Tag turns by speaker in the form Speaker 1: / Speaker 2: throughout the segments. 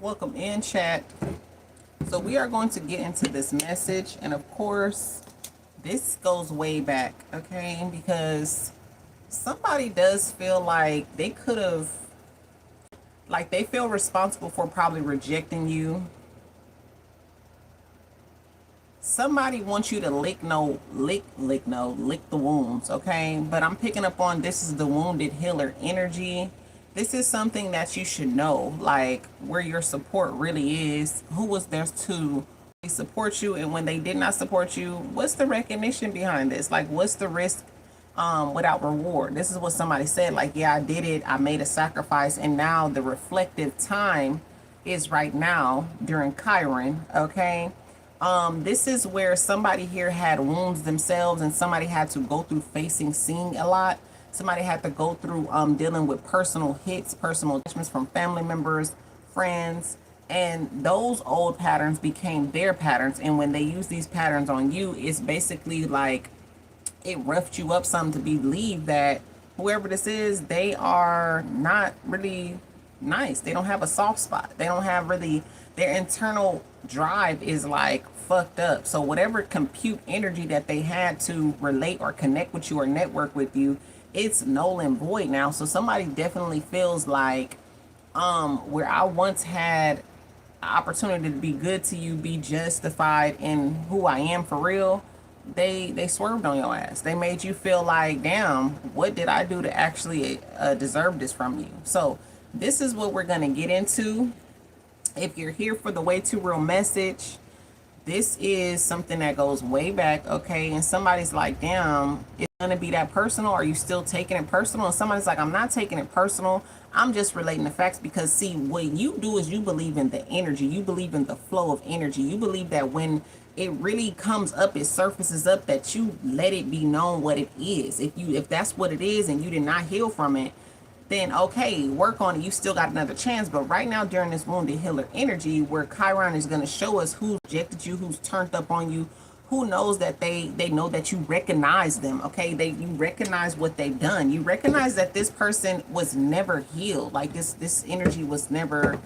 Speaker 1: Welcome in, chat. So we are going to get into this message, and of course this goes way back, okay, because somebody does feel like they could have, like, they feel responsible for probably rejecting you. Somebody wants you to lick the wounds, okay? But I'm picking up on, this is the wounded healer energy. This is something that you should know, like where your support really is, who was there to support you, and when they did not support you, what's the recognition behind this? Like, what's the risk without reward? This is what somebody said, like, yeah, I did it, I made a sacrifice, and now the reflective time is right now during Chiron, okay? This is where somebody here had wounds themselves, and somebody had to go through seeing a lot. Somebody had to go through dealing with personal hits, personal judgments from family members, friends, and those old patterns became their patterns. And when they use these patterns on you, it's basically like it roughed you up some to believe that whoever this is, they are not really nice. They don't have a soft spot. They don't have really, their internal drive is like fucked up. So whatever compute energy that they had to relate or connect with you or network with you, it's null and void now. So somebody definitely feels like where I once had an opportunity to be good to you, be justified in who I am for real, they swerved on your ass. They made you feel like, damn, what did I do to actually deserve this from you? So this is what we're going to get into. If you're here for the way too real message, this is something that goes way back, okay? And somebody's like, damn, it's gonna be that personal? Are you still taking it personal? And somebody's like, I'm not taking it personal, I'm just relating the facts. Because see, what you do is you believe in the energy, you believe in the flow of energy, you believe that when it really comes up, it surfaces up, that you let it be known what it is. If that's what it is and you did not heal from it, then okay, work on it, you still got another chance. But right now, during this wounded healer energy, where Chiron is going to show us who rejected you, who's turned up on you, who knows that they know that you recognize them, okay? You recognize what they've done. You recognize that this person was never healed. Like this energy was never,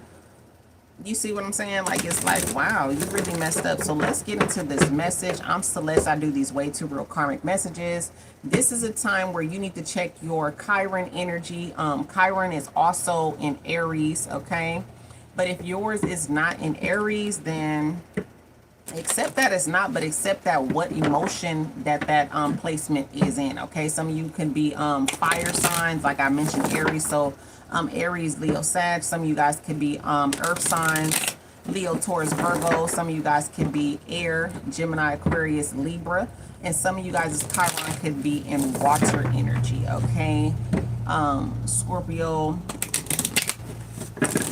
Speaker 1: you see what I'm saying? Like, it's like, wow, you really messed up. So let's get into this message. I'm Celeste. I do these way too real karmic messages. This is a time where you need to check your Chiron energy. Chiron is also in Aries, okay? But if yours is not in Aries, then accept that it's not, but accept that what emotion that placement is in, okay? Some of you can be fire signs, like I mentioned, Aries. So Aries, Leo, Sag. Some of you guys could be earth signs, Leo, Taurus, Virgo. Some of you guys could be air, Gemini, Aquarius, Libra. And some of you guys' Chiron could be in water energy, okay? Scorpio,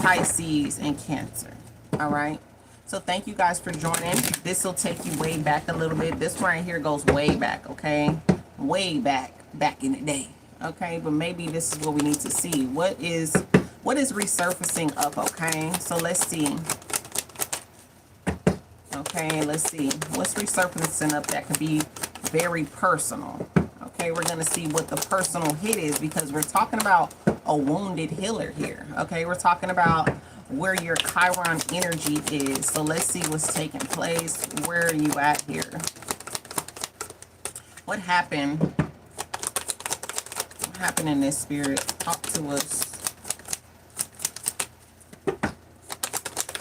Speaker 1: Pisces, and Cancer, all right? So thank you guys for joining. This will take you way back a little bit. This one right here goes way back, okay? Way back in the day, okay? But maybe this is what we need to see. What is resurfacing up, okay? So let's see. Okay, let's see. What's resurfacing up that could be very personal? Okay, we're going to see what the personal hit is, because we're talking about a wounded healer here, okay? We're talking about where your Chiron energy is. So let's see what's taking place. Where are you at here? What happened? What happened in this spirit? Talk to us.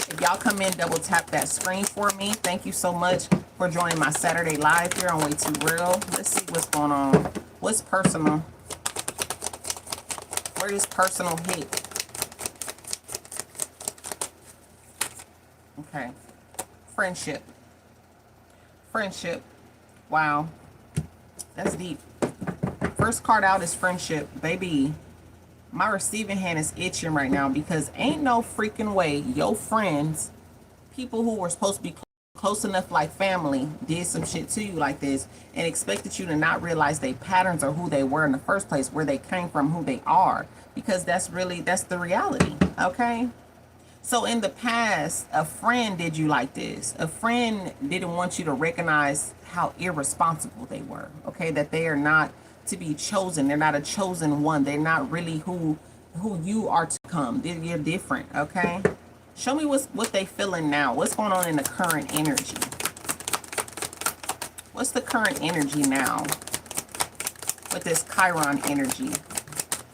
Speaker 1: If y'all come in, double tap that screen for me. Thank you so much for joining my Saturday live here on Way Too Real. Let's see what's going on. What's personal? Where is personal hit? Okay. Friendship. Wow. That's deep. First card out is friendship. Baby, my receiving hand is itching right now, because ain't no freaking way your friends, people who were supposed to be close enough like family, did some shit to you like this and expected you to not realize their patterns or who they were in the first place, where they came from, who they are. Because that's the reality, okay? So in the past, a friend did you like this. A friend didn't want you to recognize how irresponsible they were, okay? That they are not to be chosen. They're not a chosen one. They're not really who you are to come. You're different, okay? Show me what they feeling now. What's going on in the current energy? What's the current energy now with this Chiron energy?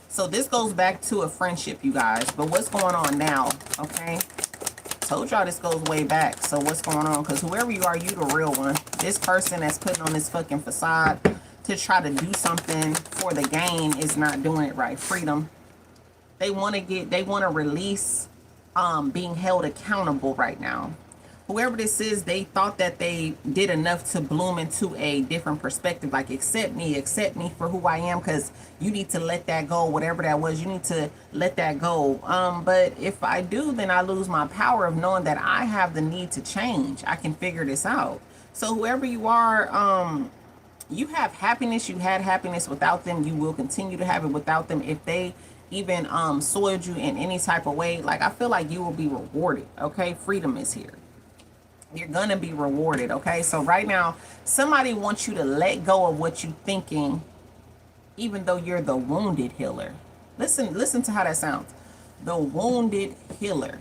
Speaker 1: So this goes back to a friendship, you guys. But what's going on now, okay? Told y'all this goes way back. So what's going on? Because whoever you are, you the real one. This person that's putting on this fucking facade to try to do something for the gain is not doing it right. Freedom. They want to release being held accountable right now. Whoever this is, they thought that they did enough to bloom into a different perspective. Like, accept me for who I am, because you need to let that go. Whatever that was, you need to let that go. But if I do, then I lose my power of knowing that I have the need to change. I can figure this out. So whoever you are, you have happiness. You had happiness without them. You will continue to have it without them. If they even soiled you in any type of way, like, I feel like you will be rewarded. Okay, freedom is here. You're gonna be rewarded. Okay, so right now somebody wants you to let go of what you're thinking, even though you're the wounded healer. Listen to how that sounds. The wounded healer.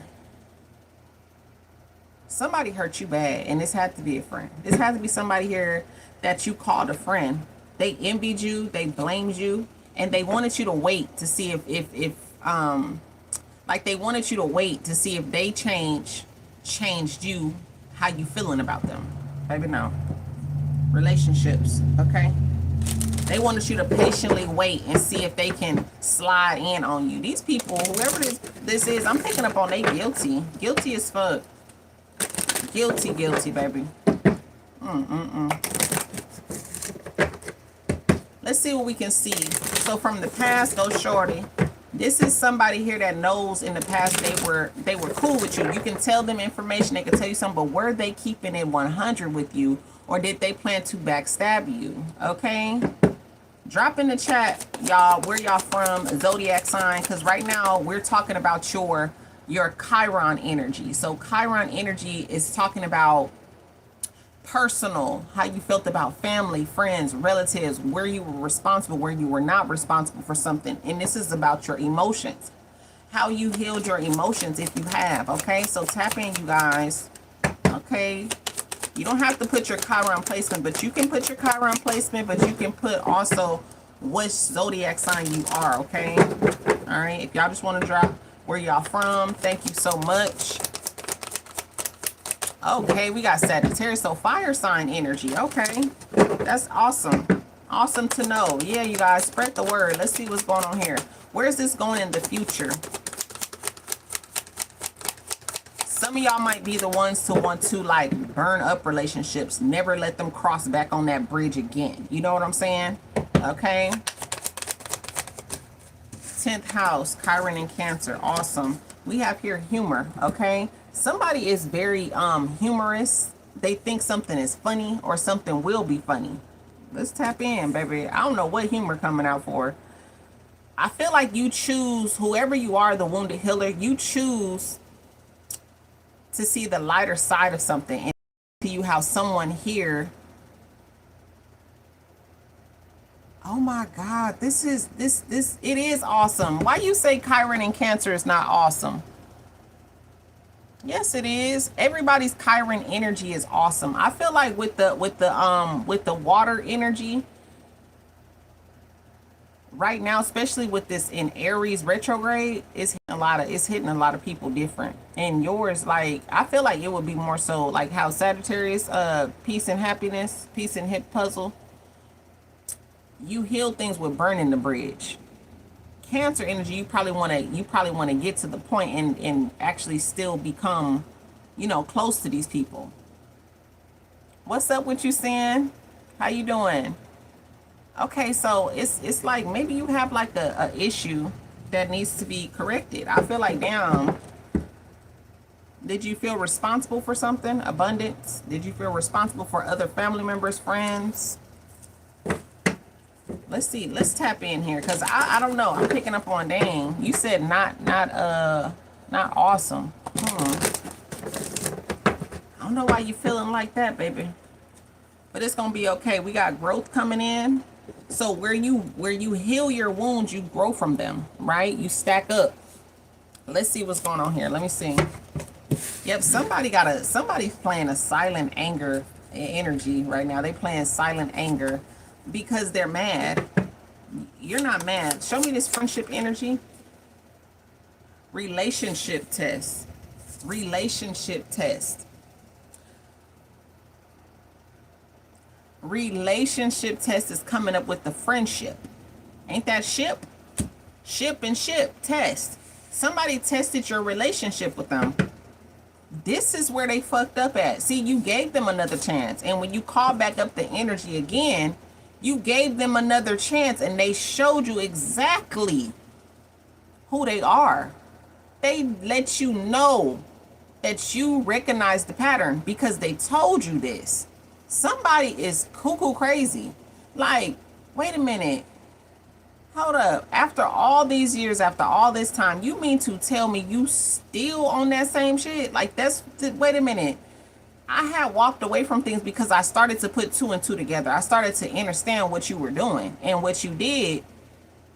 Speaker 1: Somebody hurt you bad, and this had to be a friend. This had to be somebody here that you called a friend. They envied you, they blamed you, and they wanted you to wait to see if like, they wanted you to wait to see if they changed you, how you feeling about them. Baby, no. Relationships, okay? They wanted you to patiently wait and see if they can slide in on you. These people, whoever this is, I'm picking up on they guilty. Guilty as fuck. Guilty, baby. Let's see what we can see. So from the past, go shorty. This is somebody here that knows in the past they were cool with you. You can tell them information, they can tell you something, but were they keeping it 100 with you, or did they plan to backstab you? Okay, drop in the chat, y'all, where y'all from, zodiac sign, because right now we're talking about your Chiron energy. So Chiron energy is talking about personal, how you felt about family, friends, relatives, where you were responsible, where you were not responsible for something. And this is about your emotions, how you healed your emotions, if you have. Okay, so tap in, you guys. Okay, you don't have to put your Chiron placement, but you can put your Chiron placement, but you can put also which zodiac sign you are. Okay, all right, if y'all just want to drop where y'all from, thank you so much. Okay, we got Sagittarius, so fire sign energy. Okay, that's awesome. Awesome to know. Yeah, you guys, spread the word. Let's see what's going on here. Where's this going in the future? Some of y'all might be the ones to want to, like, burn up relationships. Never let them cross back on that bridge again. You know what I'm saying? Okay. 10th house, Chiron and Cancer. Awesome. We have here humor. Okay. Somebody is very humorous. They think something is funny or something will be funny. Let's tap in, baby. I don't know what humor coming out for. I feel like you choose, whoever you are, the wounded healer, you choose to see the lighter side of something. And to you how someone here, oh my God, it is awesome. Why you say Chiron and Cancer is not awesome? Yes, it is. Everybody's Chiron energy is awesome. I feel like with the water energy right now, especially with this in Aries retrograde, it's hitting a lot of people different. And yours, like, I feel like it would be more so like how Sagittarius, peace and happiness, peace and hip puzzle. You heal things with burning the bridge. Cancer energy, you probably want to get to the point and actually still become, you know, close to these people. What's up with you, Sin? How you doing? Okay, so it's like maybe you have like a issue that needs to be corrected. I feel like, damn, did you feel responsible for something? Abundance? Did you feel responsible for other family members, friends? Let's see. Let's tap in here, because I don't know. I'm picking up on, dang, you said not awesome. I don't know why you feeling like that, baby. But it's gonna be okay. We got growth coming in. So where you heal your wounds, you grow from them, right? You stack up. Let's see what's going on here. Let me see. Yep, somebody's playing a silent anger energy right now. They playing silent anger because they're mad. You're not mad. Show me this friendship energy. Relationship test. Relationship test. Relationship test is coming up with the friendship. Ain't that ship? Ship and ship test. Somebody tested your relationship with them. This is where they fucked up at. See, you gave them another chance. And when you call back up the energy again, you gave them another chance and they showed you exactly who they are. They let you know that you recognize the pattern because they told you this. Somebody is cuckoo crazy. Like, wait a minute. Hold up. After all these years, after all this time, you mean to tell me you still on that same shit? Like, wait a minute. I had walked away from things because I started to put two and two together. I started to understand what you were doing and what you did.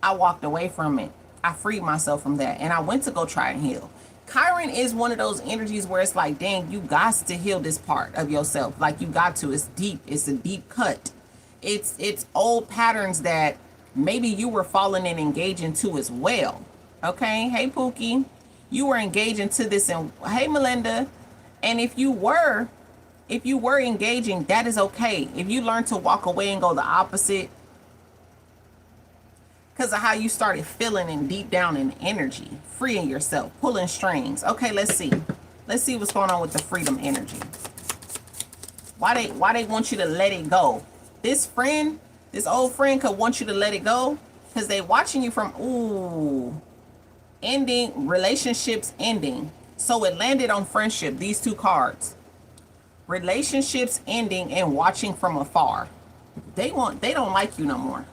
Speaker 1: I walked away from it. I freed myself from that and I went to go try and heal. Chiron is one of those energies where it's like, dang, you got to heal this part of yourself. Like, you got to. It's deep. It's a deep cut. It's old patterns that maybe you were falling and engaging to as well. Okay. Hey, Pookie, you were engaging to this. And hey, Melinda. And if you were engaging, that is okay. If you learn to walk away and go the opposite because of how you started feeling and deep down in energy, freeing yourself, pulling strings. Okay, let's see. Let's see what's going on with the freedom energy. Why they want you to let it go? This old friend could want you to let it go because they watching you from, ending, relationships ending. So it landed on friendship, these two cards. Relationships ending and watching from afar. They don't like you no more.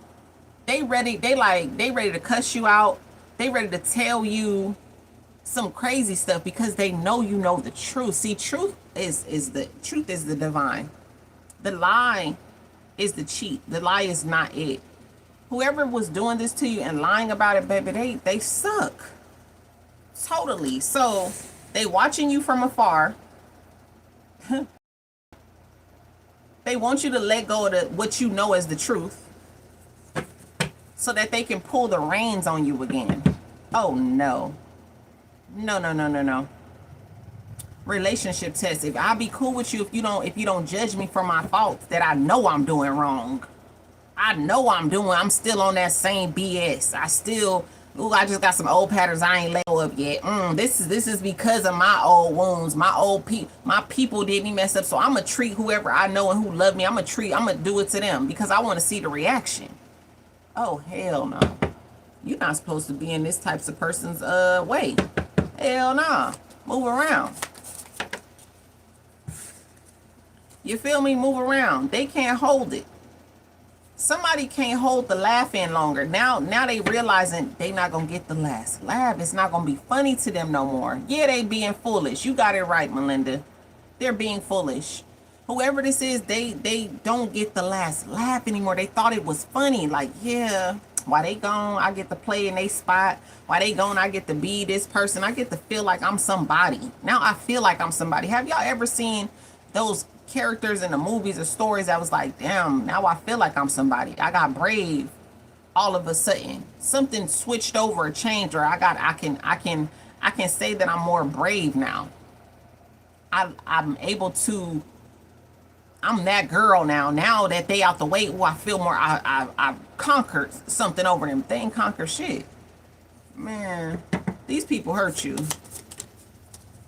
Speaker 1: They ready to cuss you out. They ready to tell you some crazy stuff because they know you know the truth. See, truth is the divine. The lie is the cheat. The lie is not it. Whoever was doing this to you and lying about it, baby, they suck. Totally. So they watching you from afar. They want you to let go of what you know as the truth so that they can pull the reins on you again. Oh no. No. Relationship test. If I be cool with you, if you don't judge me for my faults that I know I'm doing wrong. I'm still on that same BS. I just got some old patterns I ain't let go of yet. This is because of my old wounds. My people did me mess up. So I'm going to treat whoever I know and who love me. I'm going to do it to them because I want to see the reaction. Oh, hell no. You're not supposed to be in this types of person's way. Hell no. Move around. You feel me? Move around. They can't hold it. Somebody can't hold the laugh in longer. Now they realizing they not going to get the last laugh. It's not going to be funny to them no more. Yeah, they being foolish. You got it right, Melinda. They're being foolish. Whoever this is, they don't get the last laugh anymore. They thought it was funny. Like, yeah, while they gone, I get to play in they spot. While they gone, I get to be this person. I get to feel like I'm somebody. Now I feel like I'm somebody. Have y'all ever seen those characters in the movies or stories that was like, damn, now I feel like I'm somebody. I got brave all of a sudden. Something switched over or changed, or I can say that I'm more brave now. I'm able to, I'm that girl now. Now that they out the way, I feel more, I conquered something over them. They ain't conquer shit. Man, these people hurt you.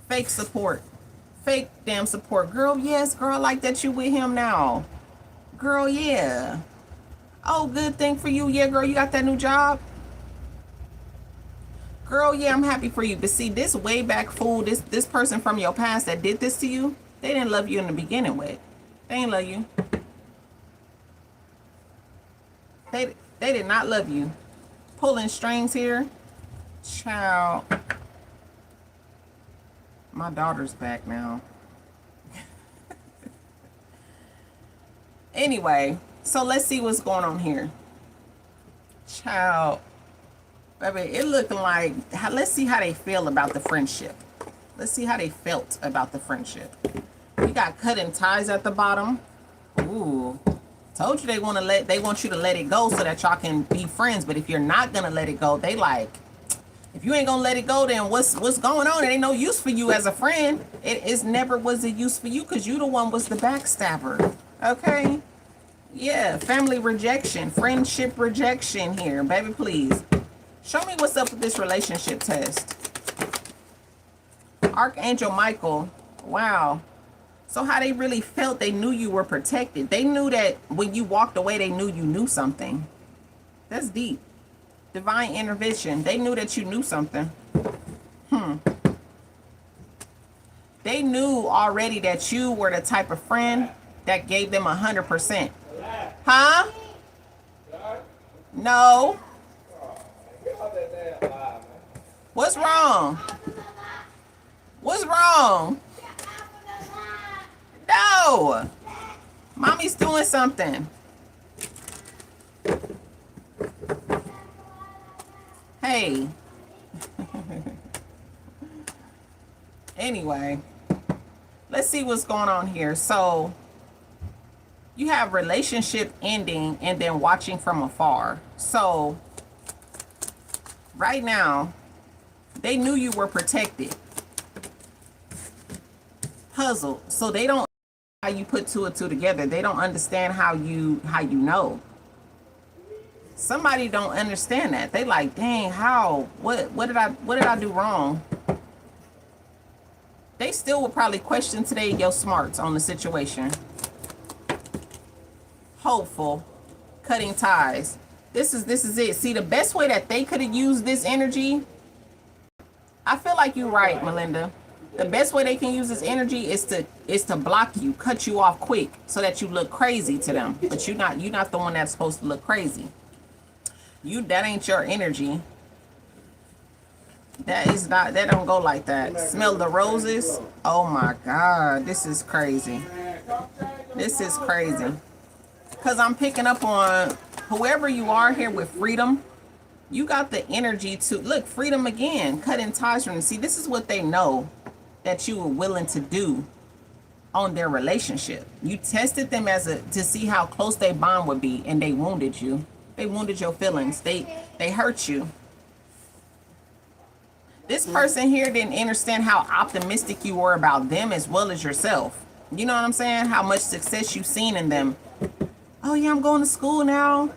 Speaker 1: Fake support. Fake damn support. Girl, yes, girl, I like that you with him now. Girl, yeah. Oh, good thing for you. Yeah, girl, you got that new job? Girl, yeah, I'm happy for you. But see, this way back fool, this person from your past that did this to you, they didn't love you in the beginning with. They didn't love you. They did not love you. Pulling strings here. Child. My daughter's back now. Anyway, so let's see what's going on here. Child. Baby, it looking like, let's see how they feel about the friendship. Let's see how they felt about the friendship. We got cutting ties at the bottom. Ooh. Told you they want you to let it go so that y'all can be friends. But if you're not gonna let it go, they like, if you ain't gonna let it go, then what's going on? It ain't no use for you as a friend. It is never was a use for you because you the one was the backstabber. Okay? Yeah, family rejection, friendship rejection here. Baby, please. Show me what's up with this relationship test. Archangel Michael. Wow. So how they really felt, they knew you were protected. They knew that when you walked away, they knew you knew something. That's deep. Divine intervention. They knew that you knew something. They knew already that you were the type of friend that gave them 100%. Huh? No. What's wrong? What's wrong? No. Mommy's doing something. Hey. Anyway, let's see what's going on here. So you have relationship ending and then watching from afar. So right now, they knew you were protected. Puzzled. So they don't how you put two and two together. They don't understand how you know. Somebody don't understand that. They like, dang, how? What did I do wrong? They still will probably question today your smarts on the situation. Hopeful, cutting ties. This is it. See, the best way that they could have used this energy, I feel like you're right, Melinda. The best way they can use this energy is to block you, cut you off quick, so that you look crazy to them. But you're not the one that's supposed to look crazy. That ain't your energy. That don't go like that. Smell the roses. Oh my God, this is crazy. This is crazy. Because I'm picking up on whoever you are here with freedom. You got the energy to look freedom again, cutting ties from them. See, this is what they know that you were willing to do on their relationship. You tested them to see how close their bond would be, and they wounded you. They wounded your feelings. They hurt you. This person here didn't understand how optimistic you were about them as well as yourself. You know what I'm saying? How much success you've seen in them. Oh yeah, I'm going to school now.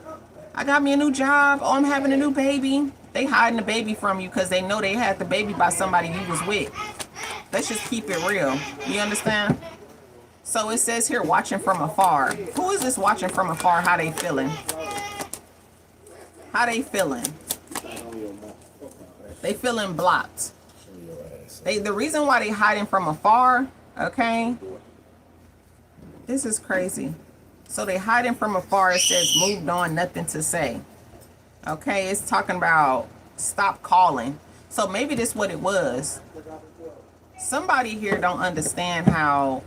Speaker 1: I got me a new job. Oh, I'm having a new baby. They hiding the baby from you because they know they had the baby by somebody you was with. Let's just keep it real. You understand? So it says here, watching from afar. Who is this watching from afar? How they feeling? How they feeling? They feeling blocked. The reason why they hiding from afar, okay? This is crazy. So they hiding from afar. It says moved on, nothing to say. Okay, it's talking about stop calling. So maybe this is what it was. Somebody here don't understand how,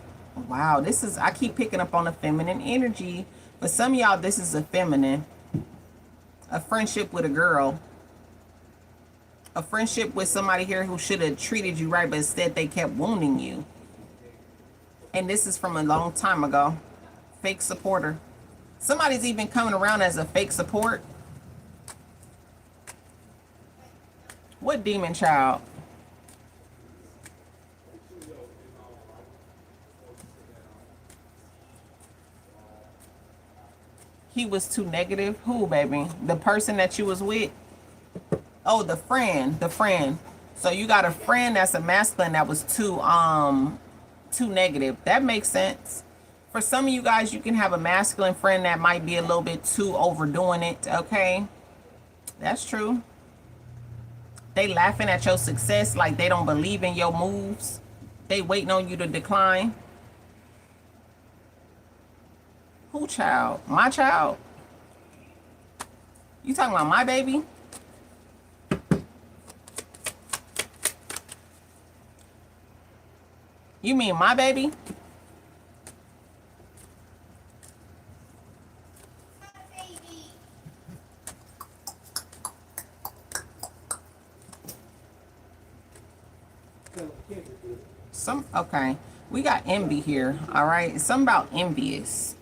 Speaker 1: wow, this is, I keep picking up on the feminine energy. But some of y'all, this is a feminine. A friendship with a girl. A friendship with somebody here who should have treated you right, but instead they kept wounding you. And this is from a long time ago. Fake supporter. Somebody's even coming around as a fake support. What demon child? He was too negative. Who, baby? The person that you was with? Oh, the friend. The friend. So you got a friend that's a masculine that was too negative. That makes sense. For some of you guys, you can have a masculine friend that might be a little bit too overdoing it, okay? That's true. They laughing at your success like they don't believe in your moves. They waiting on you to decline. Who child? My child? You talking about my baby? You mean my baby? Okay. We got envy here. All right. It's something about envious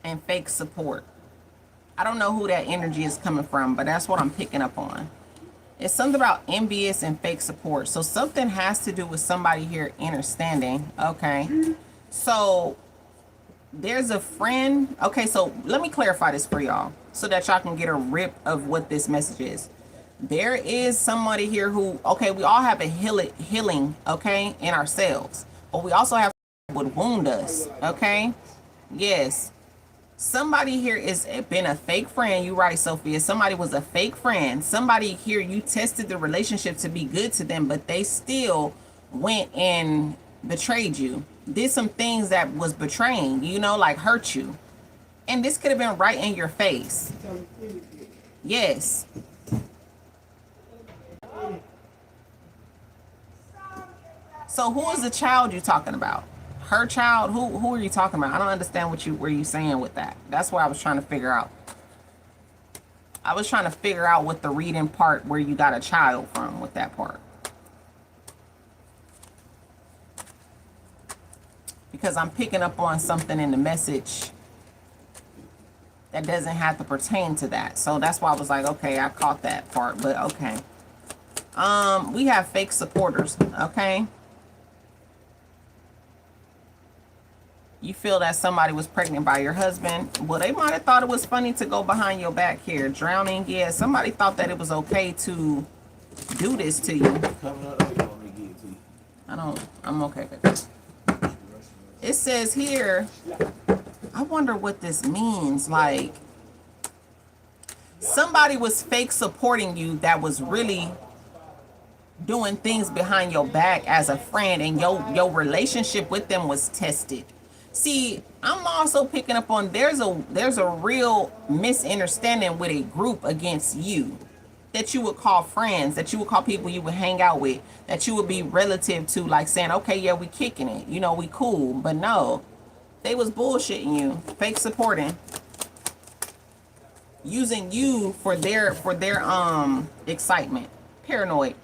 Speaker 1: and fake support. I don't know who that energy is coming from, but that's what I'm picking up on. It's something about envious and fake support. So something has to do with somebody here understanding. Okay. So there's a friend. Okay, so let me clarify this for y'all so that y'all can get a rip of what this message is. There is somebody here who, okay, we all have a healing, okay, in ourselves, but we also have would wound us, okay? Yes. Somebody here is been a fake friend. You right, Sophia. Somebody was a fake friend. Somebody here, you tested the relationship to be good to them, but they still went and betrayed you. Did some things that was betraying, you know, like hurt you. And this could have been right in your face. Yes. So who is the child you're talking about? Her child? Who are you talking about? I don't understand what you saying with that. That's what I was trying to figure out. I was trying to figure out what the reading part where you got a child from with that part. Because I'm picking up on something in the message that doesn't have to pertain to that. So that's why I was like, okay, I caught that part, but okay. We have fake supporters, okay? You feel that somebody was pregnant by your husband. Well, they might have thought it was funny to go behind your back here. Drowning, yeah. Somebody thought that it was okay to do this to you. I'm okay with it. It says here, I wonder what this means. Like, somebody was fake supporting you that was really doing things behind your back as a friend, and your relationship with them was tested. See, I'm also picking up on there's a real misunderstanding with a group against you that you would call friends, that you would call people you would hang out with, that you would be relative to, like saying, okay, yeah, we kicking it, you know, we cool. But no, they was bullshitting you, fake supporting, using you for their excitement. Paranoid.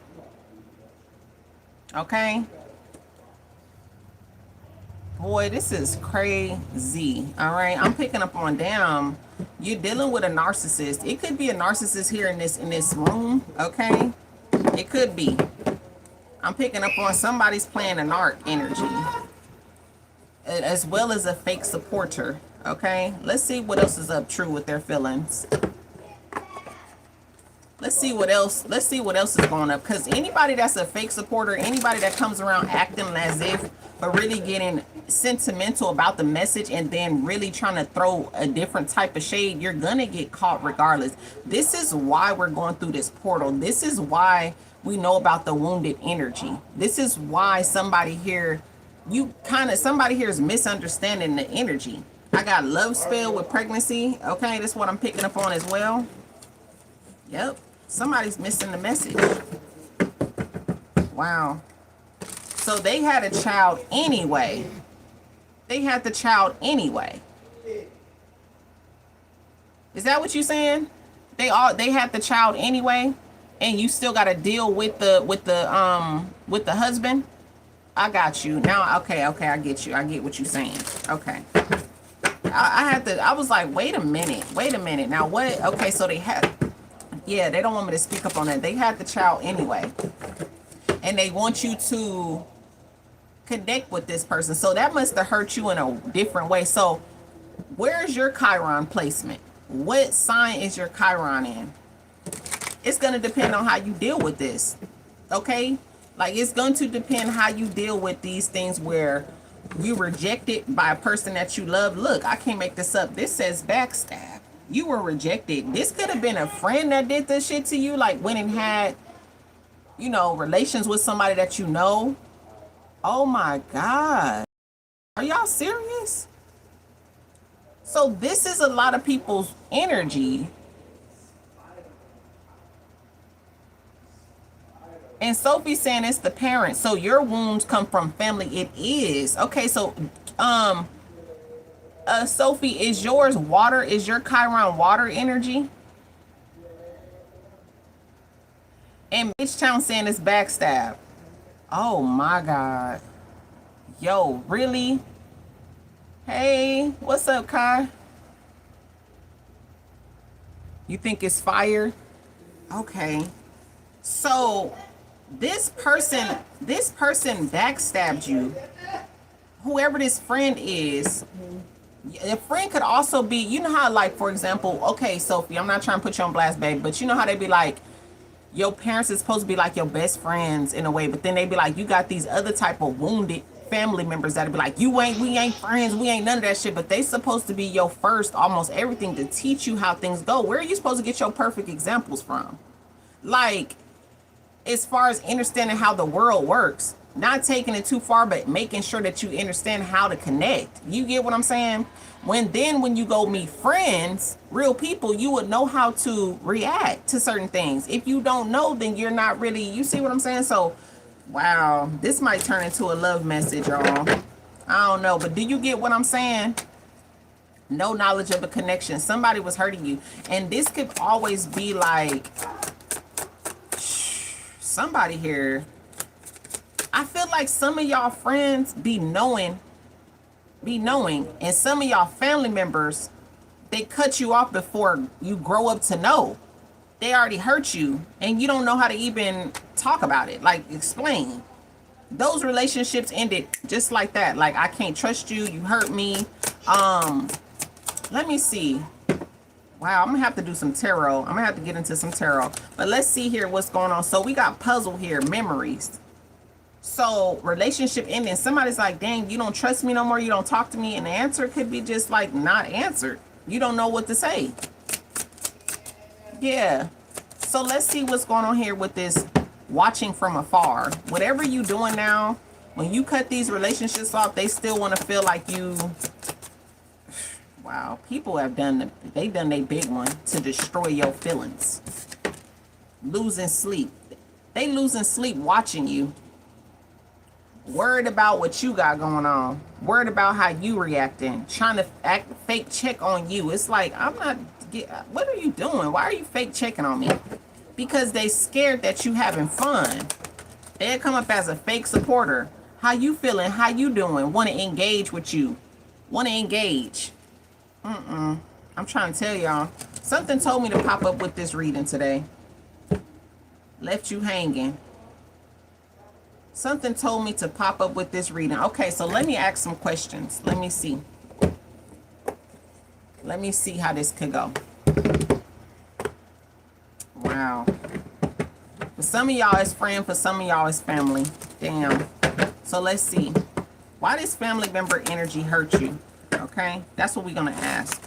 Speaker 1: Okay. Boy, this is crazy. All right, I'm picking up on, damn, you're dealing with a narcissist. It could be a narcissist here in this room. Okay, it could be. I'm picking up on somebody's playing an arc energy, as well as a fake supporter. Okay, let's see what else is up true with their feelings. Let's see what else is going up. Because anybody that's a fake supporter, anybody that comes around acting as if, but really getting sentimental about the message and then really trying to throw a different type of shade, you're gonna get caught regardless. This is why we're going through this portal. This is why we know about the wounded energy. This is why somebody here is misunderstanding the energy. I got love spell with pregnancy. Okay, that's what I'm picking up on as well. Yep, somebody's missing the message. Wow. So they had a child anyway. They had the child anyway. Is that what you're saying? They had the child anyway, and you still got to deal with the husband. I you now. Okay, I get you. I get what you're saying. Okay. I was like, wait a minute. Now what? Okay, so they had. Yeah, they don't want me to speak up on that. They had the child anyway, and they want you to connect with this person. So that must have hurt you in a different way. So where's your Chiron placement? What sign is your Chiron in? It's going to depend on how you deal with this. Okay? Like, it's going to depend how you deal with these things where you rejected by a person that you love. Look, I can't make this up. This says backstab. You were rejected. This could have been a friend that did this shit to you, like went and had, you know, relations with somebody that you know. Oh my God. Are y'all serious? So this is a lot of people's energy. And Sophie's saying it's the parents. So your wounds come from family. It is. Okay, so Sophie, is yours water? Is your Chiron water energy? And Bitch Town saying it's backstab. Oh my God. Yo, really? Hey, what's up, Kai? You think it's fire? Okay. So this person backstabbed you. Whoever this friend is, a friend could also be, you know how, like, for example, okay, Sophie, I'm not trying to put you on blast, babe, but you know how they be like, your parents is supposed to be like your best friends in a way, but then they be like, you got these other type of wounded family members that be like, we ain't friends, we ain't none of that shit, but they supposed to be your first almost everything to teach you how things go. Where are you supposed to get your perfect examples from? Like, as far as understanding how the world works, not taking it too far, but making sure that you understand how to connect. You get what I'm saying? When you go meet friends, real people, you would know how to react to certain things. If you don't know, then you're not really, you see what I'm saying? So, wow, this might turn into a love message, y'all. I don't know, but do you get what I'm saying? No knowledge of a connection. Somebody was hurting you. And this could always be like, somebody here, I feel like some of y'all friends be knowing, and some of y'all family members, they cut you off before you grow up to know. They already hurt you, and you don't know how to even talk about it, like explain. Those relationships ended just like that. Like, I can't trust you, you hurt me. Let me see. Wow, I'm gonna have to do some tarot. I'm gonna have to get into some tarot. But let's see here what's going on. So we got puzzle here, memories. So relationship ending. Somebody's like, dang, you don't trust me no more. You don't talk to me. And the answer could be just like not answered. You don't know what to say. Yeah. So let's see what's going on here with this watching from afar. Whatever you doing now, when you cut these relationships off, they still want to feel like you. Wow, people have done they done a big one to destroy your feelings. Losing sleep. They losing sleep watching you. Worried about what you got going on. Worried about how you reacting. Trying to act fake check on you. It's like, I'm not, what are you doing? Why are you fake checking on me? Because they scared that you having fun. They'll come up as a fake supporter. How you feeling? How you doing? Want to engage with you. Want to engage. I'm trying to tell y'all. Something told me to pop up with this reading today. Left you hanging. Something told me to pop up with this reading. Okay, so let me ask some questions. Let me see. Let me see how this could go. Wow. For some of y'all, it's friend. For some of y'all, it's family. Damn. So let's see. Why does family member energy hurt you? Okay, that's what we're gonna ask.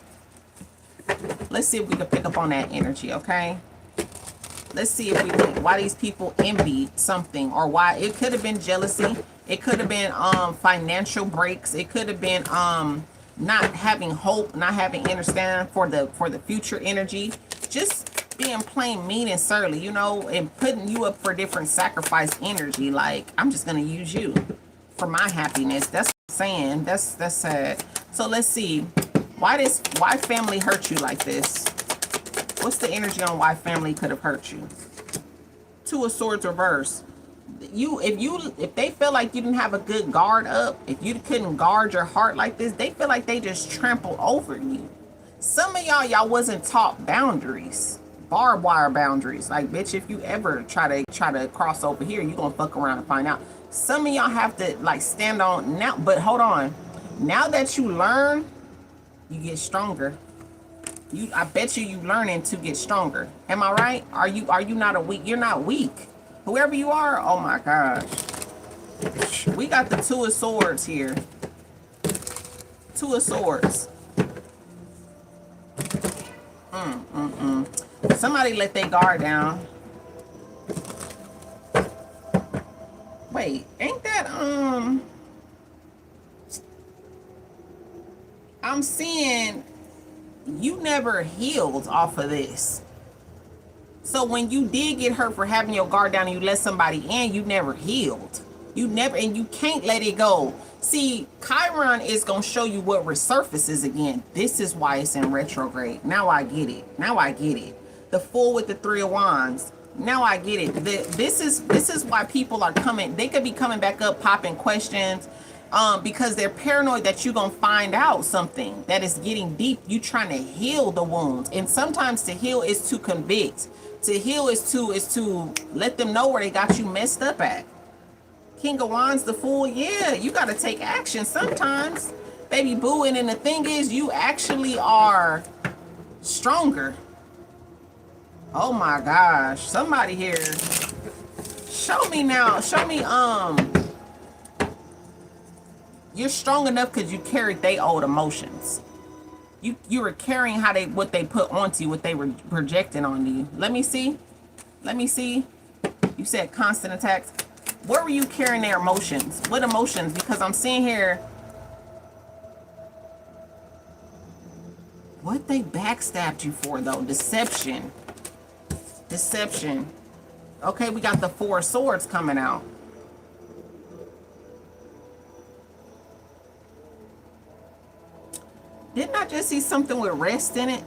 Speaker 1: Let's see if we can pick up on that energy. Okay, let's see if we can, why these people envy something, or why it could have been jealousy, it could have been financial breaks, it could have been not having hope, not having understanding for the future energy, just being plain mean and surly, you know, and putting you up for different sacrifice energy. Like, I'm just gonna use you for my happiness. That's what I'm saying. That's sad. So let's see, why family hurt you like this? What's the energy on why family could have hurt you? Two of Swords reverse. If they feel like you didn't have a good guard up, if you couldn't guard your heart like this, they feel like they just trample over you. Some of y'all wasn't taught boundaries, barbed wire boundaries. Like, bitch, if you ever try to cross over here, you gonna fuck around and find out. Some of y'all have to like stand on now, but hold on. Now that you learn, you get stronger. I bet you learning to get stronger. Am I right? Are you not a weak? You're not weak. Whoever you are, oh my gosh. We got the Two of Swords here. Two of Swords. Somebody let their guard down. Wait, ain't that I'm seeing you never healed off of this. So when you did get hurt for having your guard down and you let somebody in, you never healed. And you can't let it go. See, Chiron is going to show you what resurfaces again. This is why it's in retrograde. Now I get it. The Fool with the Three of Wands. Now I get it. This is why people are coming. They could be coming back up, popping questions, because they're paranoid that you're gonna find out something that is getting deep. You trying to heal the wounds, and sometimes to heal is to convict. To heal is to let them know where they got you messed up at. King of Wands, the Fool. Yeah, you got to take action sometimes, baby boo. And then the thing is, you actually are stronger. Oh my gosh, somebody here, show me now, show me, you're strong enough because you carried their old emotions. You were carrying what they put onto you, what they were projecting on you. Let me see. You said constant attacks. Where were you carrying their emotions? What emotions? Because I'm seeing here what they backstabbed you for, though. Deception. Okay, we got the Four of Swords coming out. Didn't I just see something with rest in it?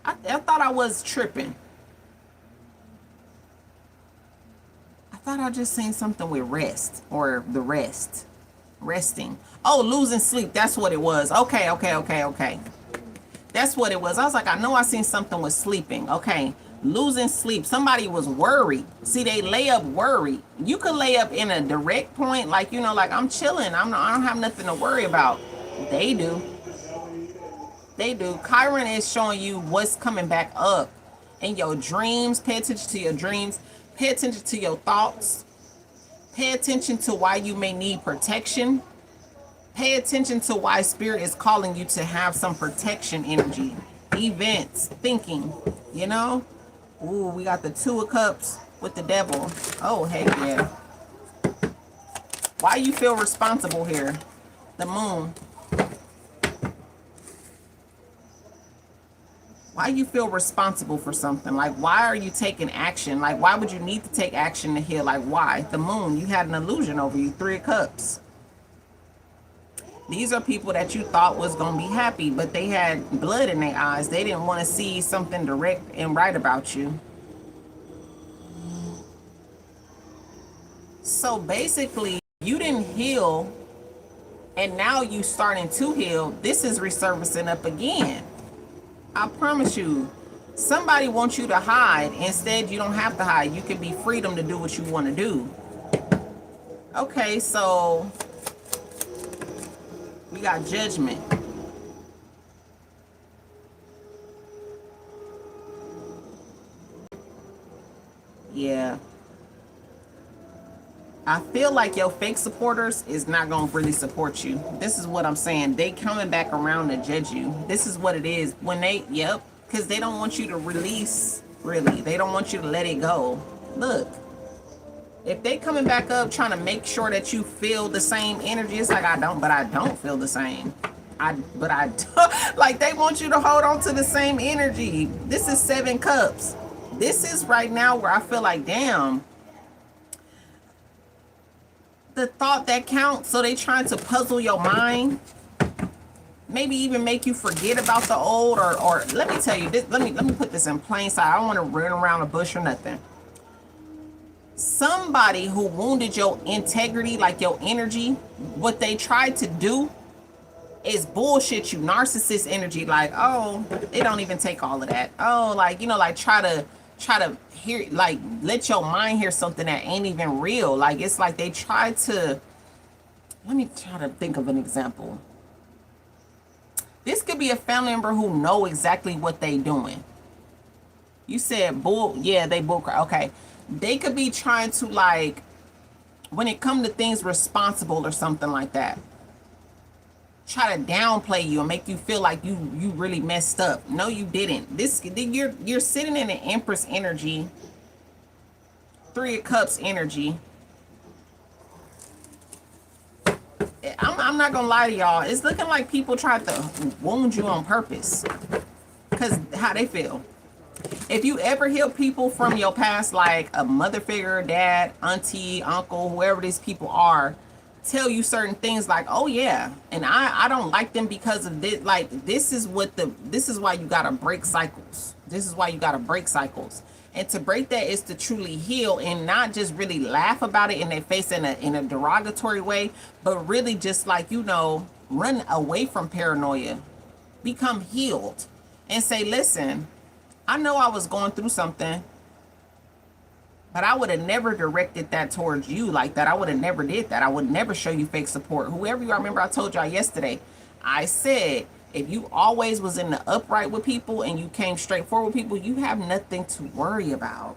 Speaker 1: I thought I was tripping. I thought I just seen something with rest, or the rest. Resting. Oh, losing sleep. That's what it was. Okay. That's what it was. I was like, I know I seen something with sleeping. Okay. Losing sleep. Somebody was worried. See, they lay up worried. You could lay up in a direct point, like, you know, like, I'm chilling. I don't have nothing to worry about. They do. Chiron is showing you what's coming back up in your dreams. Pay attention to your dreams. Pay attention to your thoughts. Pay attention to why you may need protection. Pay attention to why Spirit is calling you to have some protection energy. Events, thinking, you know? Ooh, we got the Two of Cups with the Devil. Oh, heck yeah. Why you feel responsible here? The Moon. Why you feel responsible for something? Like, why are you taking action? Like, why would you need to take action to heal? Like, why? The Moon, you had an illusion over you. Three of Cups. These are people that you thought was going to be happy, but they had blood in their eyes. They didn't want to see something direct and right about you. So basically, you didn't heal, and now you starting to heal. This is resurfacing up again. I promise you, somebody wants you to hide. Instead, you don't have to hide. You can be freedom to do what you want to do. Okay, so we got Judgment. Yeah. I feel like your fake supporters is not going to really support you. This is what I'm saying. They coming back around to judge you. This is what it is. When they, yep, because they don't want you to release, really. They don't want you to let it go. Look, if they coming back up trying to make sure that you feel the same energy, it's like, I don't feel the same. Like, they want you to hold on to the same energy. This is Seven Cups. This is right now where I feel like, damn, the thought that counts. So they trying to puzzle your mind, maybe even make you forget about the old, or let me tell you this, let me put this in plain sight. I don't want to run around a bush or nothing. Somebody who wounded your integrity, like your energy, what they tried to do is bullshit you. Narcissist energy, like, oh, they don't even take all of that. Oh, like, you know, like try to hear, like, let your mind hear something that ain't even real. Like, it's like they try to, let me try to think of an example. This could be a family member who know exactly what they doing. You said bull, yeah, they bull cry. Okay, they could be trying to, like, when it come to things responsible or something like that, try to downplay you and make you feel like you really messed up. No, you didn't. This, you're sitting in an Empress energy, Three of Cups energy. I'm not gonna lie to y'all. It's looking like people tried to wound you on purpose, because how they feel. If you ever heal people from your past, like a mother figure, dad, auntie, uncle, whoever these people are, tell you certain things like, oh yeah, and I don't like them because of this. Like, this is why you gotta break cycles. This is why you got to break cycles. And to break that is to truly heal and not just really laugh about it in their face in a derogatory way, but really just like, you know, run away from paranoia. Become healed and say, listen, I know I was going through something, but I would have never directed that towards you like that. I would have never did that. I would never show you fake support. Whoever you are, remember I told y'all yesterday, I said, if you always was in the upright with people and you came straight forward with people, you have nothing to worry about.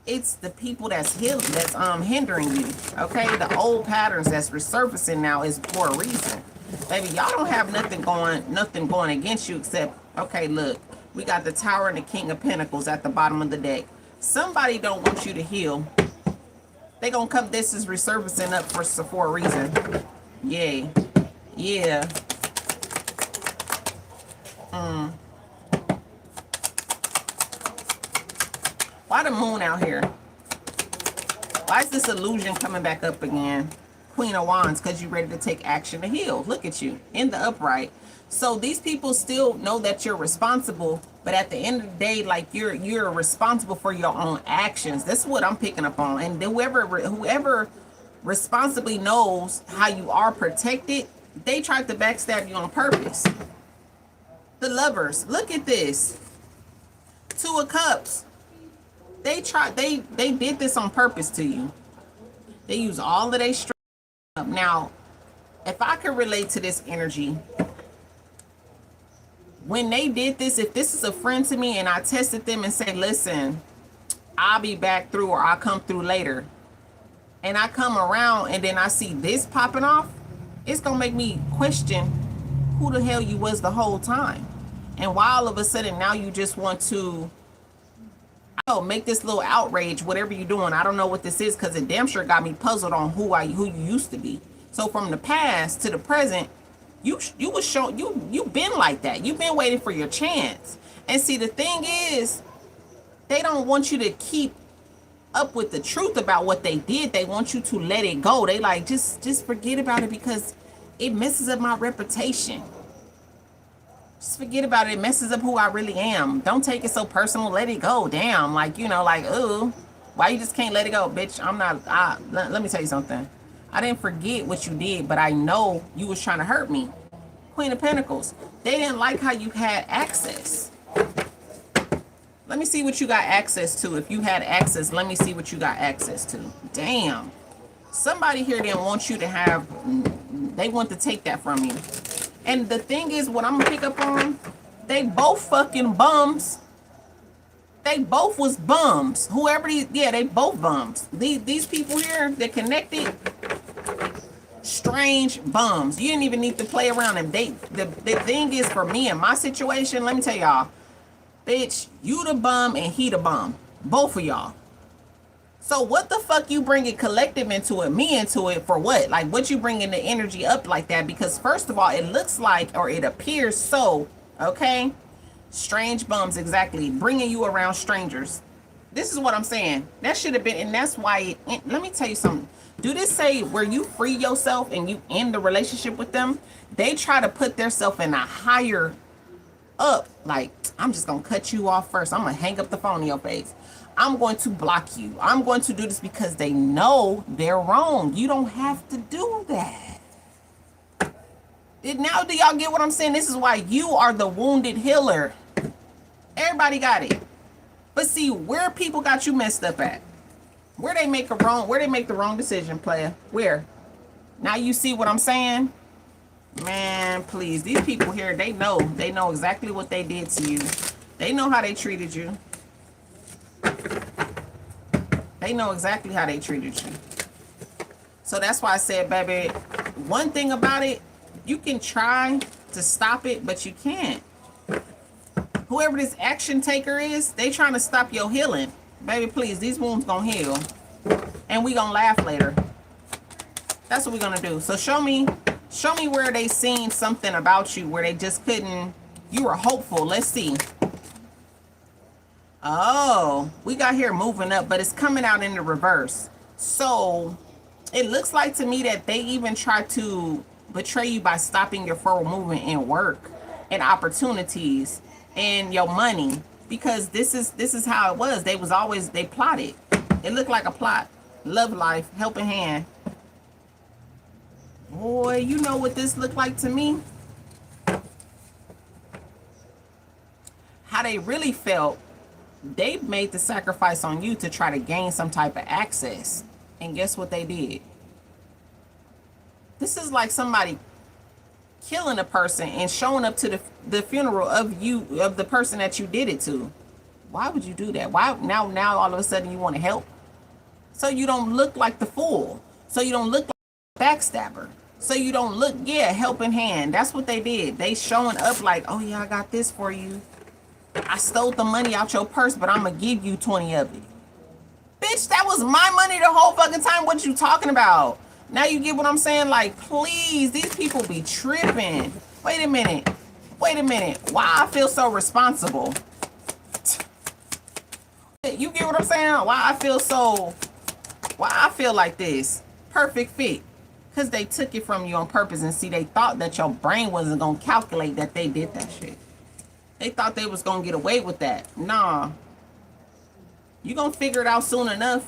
Speaker 1: It's the people that's hindering you. Okay, the old patterns that's resurfacing now is for a reason. Baby, y'all don't have nothing going against you except, okay, look, we got the Tower and the King of Pentacles at the bottom of the deck. Somebody don't want you to heal. They gonna come. This is resurfacing up for a reason. Yay, yeah. Why the moon out here? Why is this illusion coming back up again? Queen of Wands, because you're ready to take action to heal. Look at you in the upright. So these people still know that you're responsible, but at the end of the day, like you're responsible for your own actions. This is what I'm picking up on. And whoever responsibly knows how you are protected, they tried to backstab you on purpose. The Lovers, look at this. Two of Cups. They did this on purpose to you. They use all of their strength. Now, if I could relate to this energy, when they did this, if this is a friend to me and I tested them and say, listen, I'll be back through or I'll come through later, and I come around and then I see this popping off, it's gonna make me question who the hell you was the whole time. And why all of a sudden now you just want to make this little outrage, whatever you're doing. I don't know what this is, because it damn sure got me puzzled on who you used to be. So from the past to the present, you've been like that. You've been waiting for your chance. And see, the thing is, they don't want you to keep up with the truth about what they did. They want you to let it go. They like, just forget about it because it messes up my reputation. Just forget about it. It messes up who I really am. Don't take it so personal. Let it go. Damn. Like, you know, like, ooh, why you just can't let it go? Bitch, I'm not, let me tell you something. I didn't forget what you did, but I know you was trying to hurt me. Queen of Pentacles. They didn't like how you had access. Let me see what you got access to. If you had access, let me see what you got access to. Damn. Somebody here didn't want you to have, they want to take that from you. And the thing is, what I'm gonna pick up on, they both fucking bums. They both was bums. Whoever these, yeah, they both bums. These people here, they're connected. Strange bums. You didn't even need to play around them. The thing is, for me in my situation, let me tell y'all, bitch, you the bum and he the bum. Both of y'all. So what the fuck you bringing collective into it, me into it for what? Like, what you bringing the energy up like that? Because first of all, it looks like, or it appears so, okay? Strange bums, exactly. Bringing you around strangers. This is what I'm saying. That should have been, and that's why, let me tell you something. Do this say where you free yourself and you end the relationship with them? They try to put themselves in a higher up. Like, I'm just going to cut you off first. I'm going to hang up the phone in your face. I'm going to block you. I'm going to do this because they know they're wrong. You don't have to do that. Now do y'all get what I'm saying? This is why you are the wounded healer. Everybody got it. But see, where people got you messed up at? Where they make the wrong decision, player? Where? Now you see what I'm saying? Man, please. These people here, they know exactly what they did to you. They know how they treated you. They know exactly how they treated you. So that's why I said, baby, one thing about it, you can try to stop it, but you can't. Whoever this action taker is, they trying to stop your healing. Baby, please, these wounds gonna heal. And we gonna laugh later. That's what we're gonna do. So show me where they seen something about you where they just couldn't, you were hopeful. Let's see. Oh, we got here moving up, but it's coming out in the reverse. So it looks like to me that they even try to betray you by stopping your forward movement in work and opportunities and your money. because this is how it was. They was always, they plotted. It looked like a plot. Love life, helping hand. Boy, you know what this looked like to me? How they really felt. They made the sacrifice on you to try to gain some type of access. And guess what they did? This is like somebody killing a person and showing up to the funeral of the person that you did it to. Why would you do that? Why now all of a sudden you want to help? So you don't look like the fool. So you don't look like a backstabber. So you don't look, yeah, helping hand. That's what they did. They showing up like, oh yeah, I got this for you. I stole the money out your purse, but I'm gonna give you 20 of it. Bitch, that was my money the whole fucking time. What you talking about? Now you get what I'm saying? Like, please, these people be tripping. Wait a minute. Why I feel so responsible? You get what I'm saying? Why I feel like this? Perfect fit. Because they took it from you on purpose, and see, they thought that your brain wasn't going to calculate that they did that shit. They thought they was going to get away with that. Nah. You going to figure it out soon enough.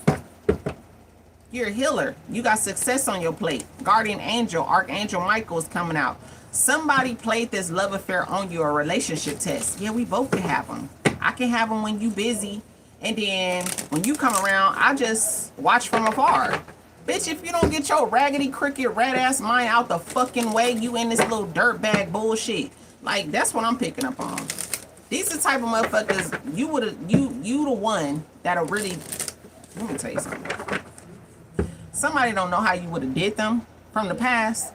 Speaker 1: You're a healer. You got success on your plate. Guardian angel, Archangel Michael is coming out. Somebody played this love affair on you, a relationship test. Yeah, we both can have them. I can have them when you busy. And then when you come around, I just watch from afar. Bitch, if you don't get your raggedy, cricket, rat ass mind out the fucking way, you in this little dirtbag bullshit. Like, that's what I'm picking up on. These are the type of motherfuckers, you the one that'll really, let me tell you something. Somebody don't know how you would have did them from the past.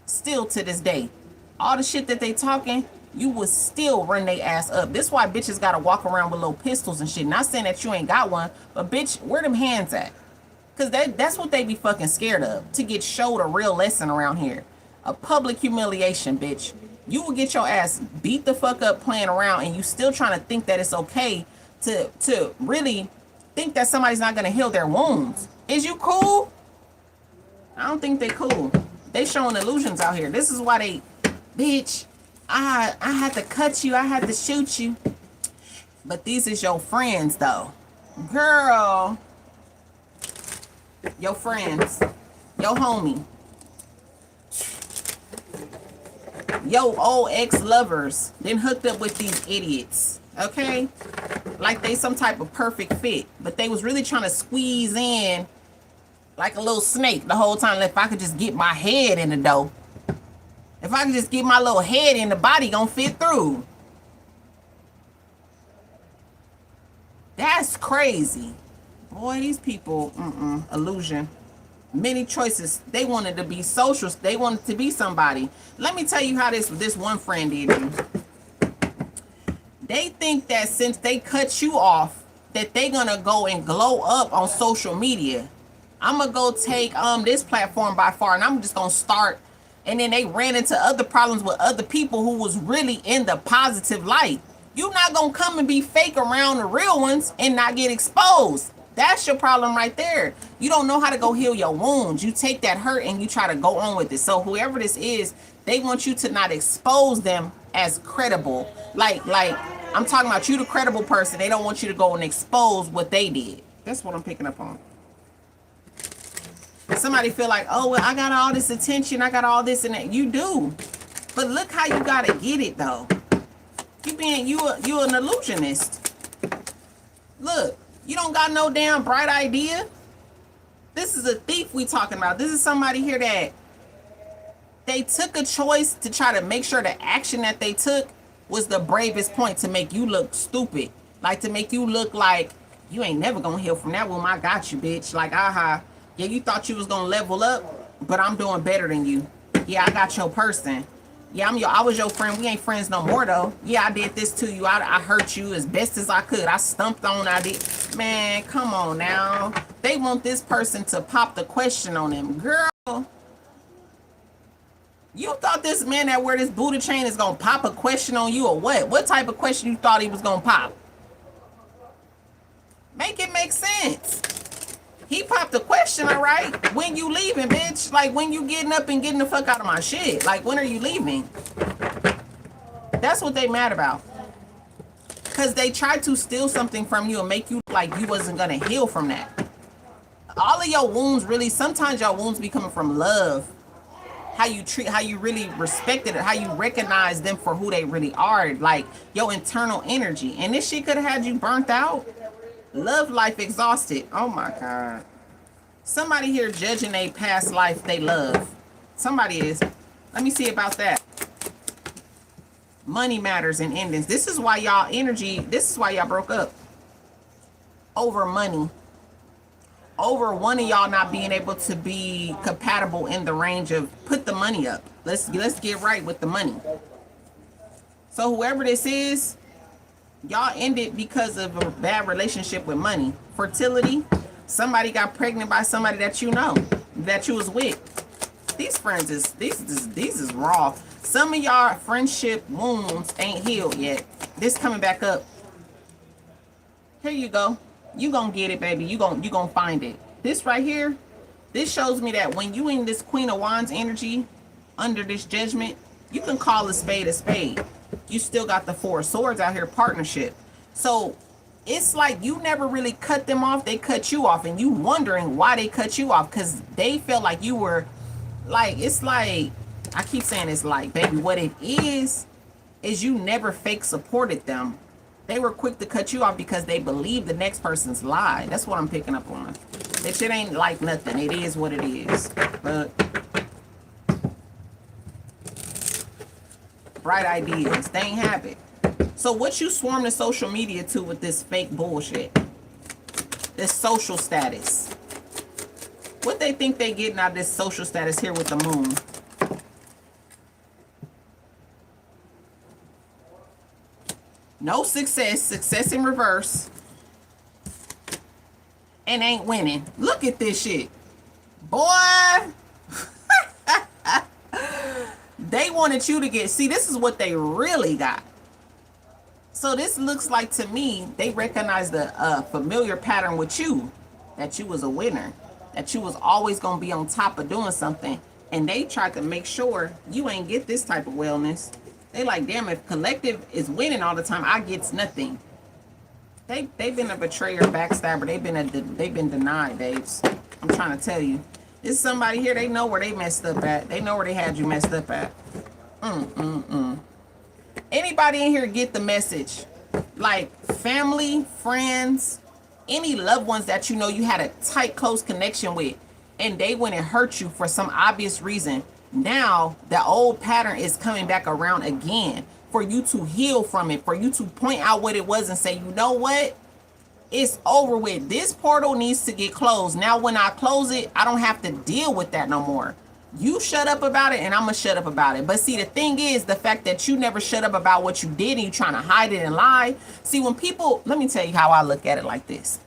Speaker 1: Still to this day. All the shit that they talking, you would still run their ass up. This why bitches gotta walk around with little pistols and shit. Not saying that you ain't got one, but bitch, where them hands at? Because that's what they be fucking scared of. To get showed a real lesson around here. A public humiliation, bitch. You will get your ass beat the fuck up playing around, and you still trying to think that it's okay to really think that somebody's not gonna heal their wounds. Is you cool? I don't think they cool. They showing illusions out here. This is why they, bitch, I had to cut you. I had to shoot you. But these is your friends, though. Girl. Your friends. Your homie. Your old ex-lovers then hooked up with these idiots. Okay? Like they some type of perfect fit. But they was really trying to squeeze in like a little snake the whole time. If I could just get my head in the dough. If I could just get my little head in, the body gonna fit through. That's crazy. Boy, these people, illusion. Many choices. They wanted to be social. They wanted to be somebody. Let me tell you how this one friend did me. They think that since they cut you off, that they gonna go and glow up on social media. I'm gonna go take this platform by far, and I'm just gonna start. And then they ran into other problems with other people who was really in the positive light. You're not gonna come and be fake around the real ones and not get exposed. That's your problem right there. You don't know how to go heal your wounds. You take that hurt and you try to go on with it. So whoever this is, they want you to not expose them as credible. Like I'm talking about you, the credible person. They don't want you to go and expose what they did. That's what I'm picking up on. Somebody feel like, oh, well, I got all this attention. I got all this and that. You do. But look how you got to get it, though. You an illusionist. Look, you don't got no damn bright idea. This is a thief we talking about. This is somebody here that they took a choice to try to make sure the action that they took was the bravest point to make you look stupid. Like to make you look like you ain't never gonna heal from that woman. I got you, bitch. Like, aha. Yeah, you thought you was gonna level up, but I'm doing better than you. Yeah, I got your person. Yeah, I was your friend. We ain't friends no more though. Yeah, I did this to you. I hurt you as best as I could. I stumped on. I did. Man, come on now. They want this person to pop the question on them. Girl, you thought this man that wear this Buddha chain is gonna pop a question on you or what? What type of question you thought he was gonna pop? Make it make sense. He popped the question, all right. When you leaving, bitch? Like, when you getting up and getting the fuck out of my shit? Like, when are you leaving? That's what they mad about. Because they tried to steal something from you and make you like you wasn't going to heal from that. All of your wounds really, sometimes your wounds be coming from love. How you treat, how you really respected it, how you recognize them for who they really are. Like your internal energy. And this shit could have had you burnt out. Love life exhausted. Oh my God. Somebody here judging a past life they love. Somebody is. Let me see about that. Money matters and endings. This is why y'all energy, this is why y'all broke up. Over money. Over one of y'all not being able to be compatible in the range of put the money up. Let's get right with the money. So whoever this is, y'all ended because of a bad relationship with money. Fertility. Somebody got pregnant by somebody that you know, that you was with. These friends is, these is raw. Some of y'all friendship wounds ain't healed yet. This coming back up. Here you go. You gonna get it, baby. You gonna find it. This right here, this shows me that when you in this Queen of Wands energy, under this judgment, you can call a spade a spade. You still got the Four of Swords out here, partnership. So it's like you never really cut them off. They cut you off, and you wondering why they cut you off, because they felt like you were like, it's like, I keep saying it's like, baby, what it is you never fake supported them. They were quick to cut you off because they believe the next person's lie. That's what I'm picking up on. That shit ain't like nothing. It is what it is. But bright ideas, they ain't have it. So what you swarm the social media to with this fake bullshit? This social status. What they think they getting out of this social status here with the moon? No success. Success in reverse. And ain't winning. Look at this shit. Boy. They wanted you to get... See, this is what they really got. So this looks like, to me, they recognize the familiar pattern with you. That you was a winner. That you was always going to be on top of doing something. And they tried to make sure you ain't get this type of wellness. They like, damn, if collective is winning all the time, I gets nothing. They've been a betrayer, backstabber. They've been denied, babes. I'm trying to tell you. There's somebody here, they know where they messed up at. They know where they had you messed up at. Anybody in here get the message? Like family, friends, any loved ones that you know you had a tight, close connection with, and they went and hurt you for some obvious reason. Now the old pattern is coming back around again for you to heal from it, for you to point out what it was and say, you know what? It's over with. This portal needs to get closed. Now when I close it, I don't have to deal with that no more. You shut up about it and I'm gonna shut up about it. But see, the thing is, the fact that you never shut up about what you did and you trying to hide it and lie. See, when people, let me tell you how I look at it like this.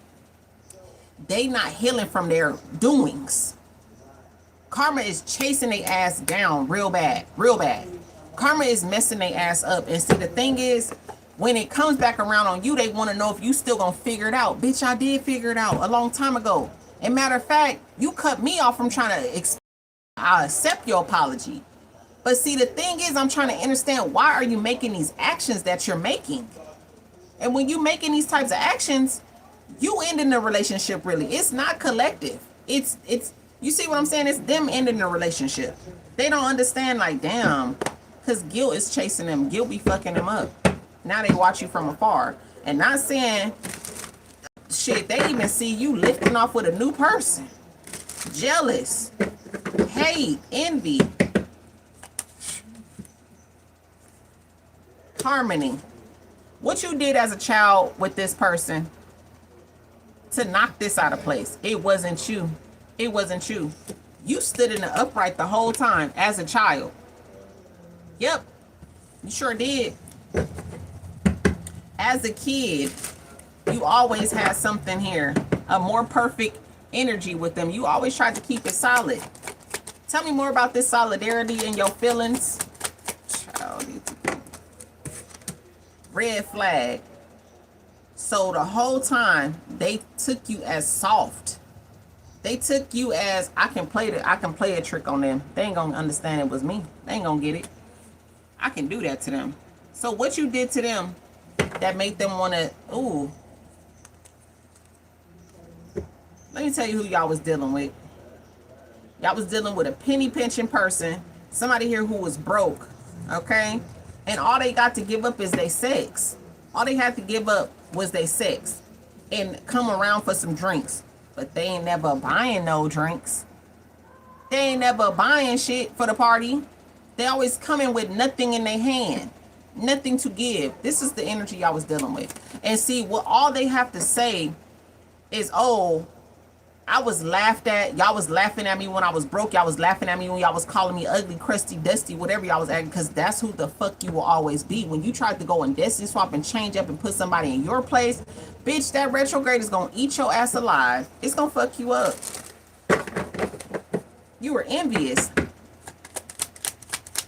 Speaker 1: They not healing from their doings. Karma is chasing their ass down real bad, real bad. Karma is messing their ass up. And see, the thing is, when it comes back around on you, they want to know if you still gonna figure it out. Bitch, I did figure it out a long time ago. And matter of fact, you cut me off from trying to I accept your apology. But see, the thing is, I'm trying to understand, why are you making these actions that you're making? And when you making these types of actions, you ending the relationship really. It's not collective. It's you see what I'm saying? It's them ending the relationship. They don't understand, like, damn, because guilt is chasing them. Guilt be fucking them up. Now they watch you from afar. And not saying, shit, they even see you lifting off with a new person. Jealous. Hate. Envy. Harmony. What you did as a child with this person to knock this out of place. It wasn't you. It wasn't you. You stood in the upright the whole time as a child. Yep. You sure did. As a kid, you always had something here. A more perfect energy with them. You always tried to keep it solid. Tell me more about this solidarity and your feelings. Child, red flag. So the whole time they took you as soft. They took you as, I can play a trick on them. They ain't gonna understand it was me. They ain't gonna get it. I can do that to them. So what you did to them that make them want to, ooh. Let me tell you who y'all was dealing with. Y'all was dealing with a penny pinching person, somebody here who was broke, okay? And all they got to give up is their sex. All they had to give up was their sex and come around for some drinks. But they ain't never buying no drinks. They ain't never buying shit for the party. They always coming with nothing in their hand. Nothing to give. This is the energy y'all was dealing with. And see, what all they have to say is, oh, I was laughed at. Y'all was laughing at me when I was broke. Y'all was laughing at me when y'all was calling me ugly, crusty, dusty, whatever y'all was acting, because that's who the fuck you will always be. When you tried to go and destiny swap and change up and put somebody in your place, bitch, that retrograde is going to eat your ass alive. It's going to fuck you up. You were envious.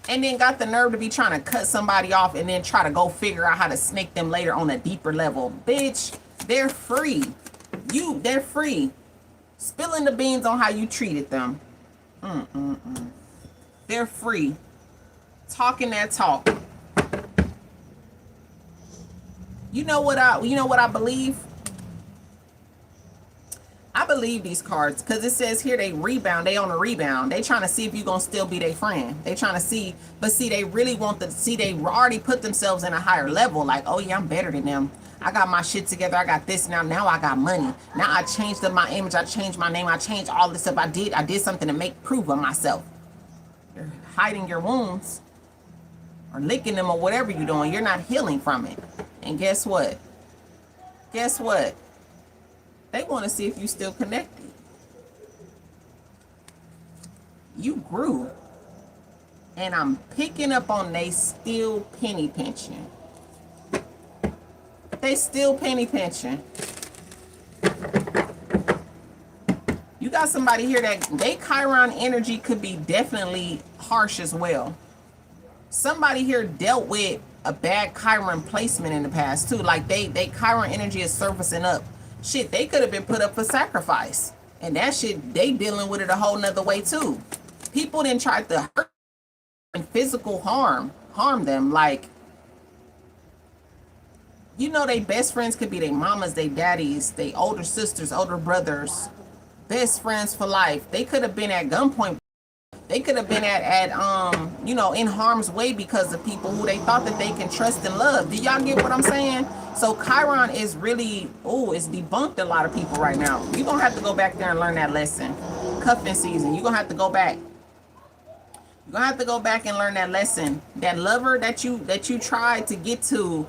Speaker 1: And then got the nerve to be trying to cut somebody off and then try to go figure out how to snake them later on a deeper level. Bitch, they're free. They're free. Spilling the beans on how you treated them. They're free. Talking that talk. You know what I believe? I believe these cards because it says here they rebound. They on a rebound. They trying to see if you gonna still be their friend. They trying to see, but see, they really want to see. They already put themselves in a higher level. Like, oh yeah, I'm better than them. I got my shit together. I got this now. Now I got money. Now I changed up my image. I changed my name. I changed all this stuff. I did something to prove of myself. You're hiding your wounds or licking them or whatever you're doing. You're not healing from it. And guess what? Guess what? They want to see if you still connected. You grew. And I'm picking up on they still penny pinching. They still penny pinching. You got somebody here that they Chiron energy could be definitely harsh as well. Somebody here dealt with a bad Chiron placement in the past too. Like they Chiron energy is surfacing up. Shit, they could have been put up for sacrifice. And that shit, they dealing with it a whole nother way too. People didn't try to hurt and physical harm them. Like, you know, they best friends could be their mamas, their daddies, their older sisters, older brothers, best friends for life. They could have been at gunpoint. They could have been you know, in harm's way because of people who they thought that they can trust and love. Do y'all get what I'm saying? So Chiron is really, it's debunked a lot of people right now. You're going to have to go back there and learn that lesson. Cuffing season. You're going to have to go back. You're going to have to go back and learn that lesson. That lover that you tried to get to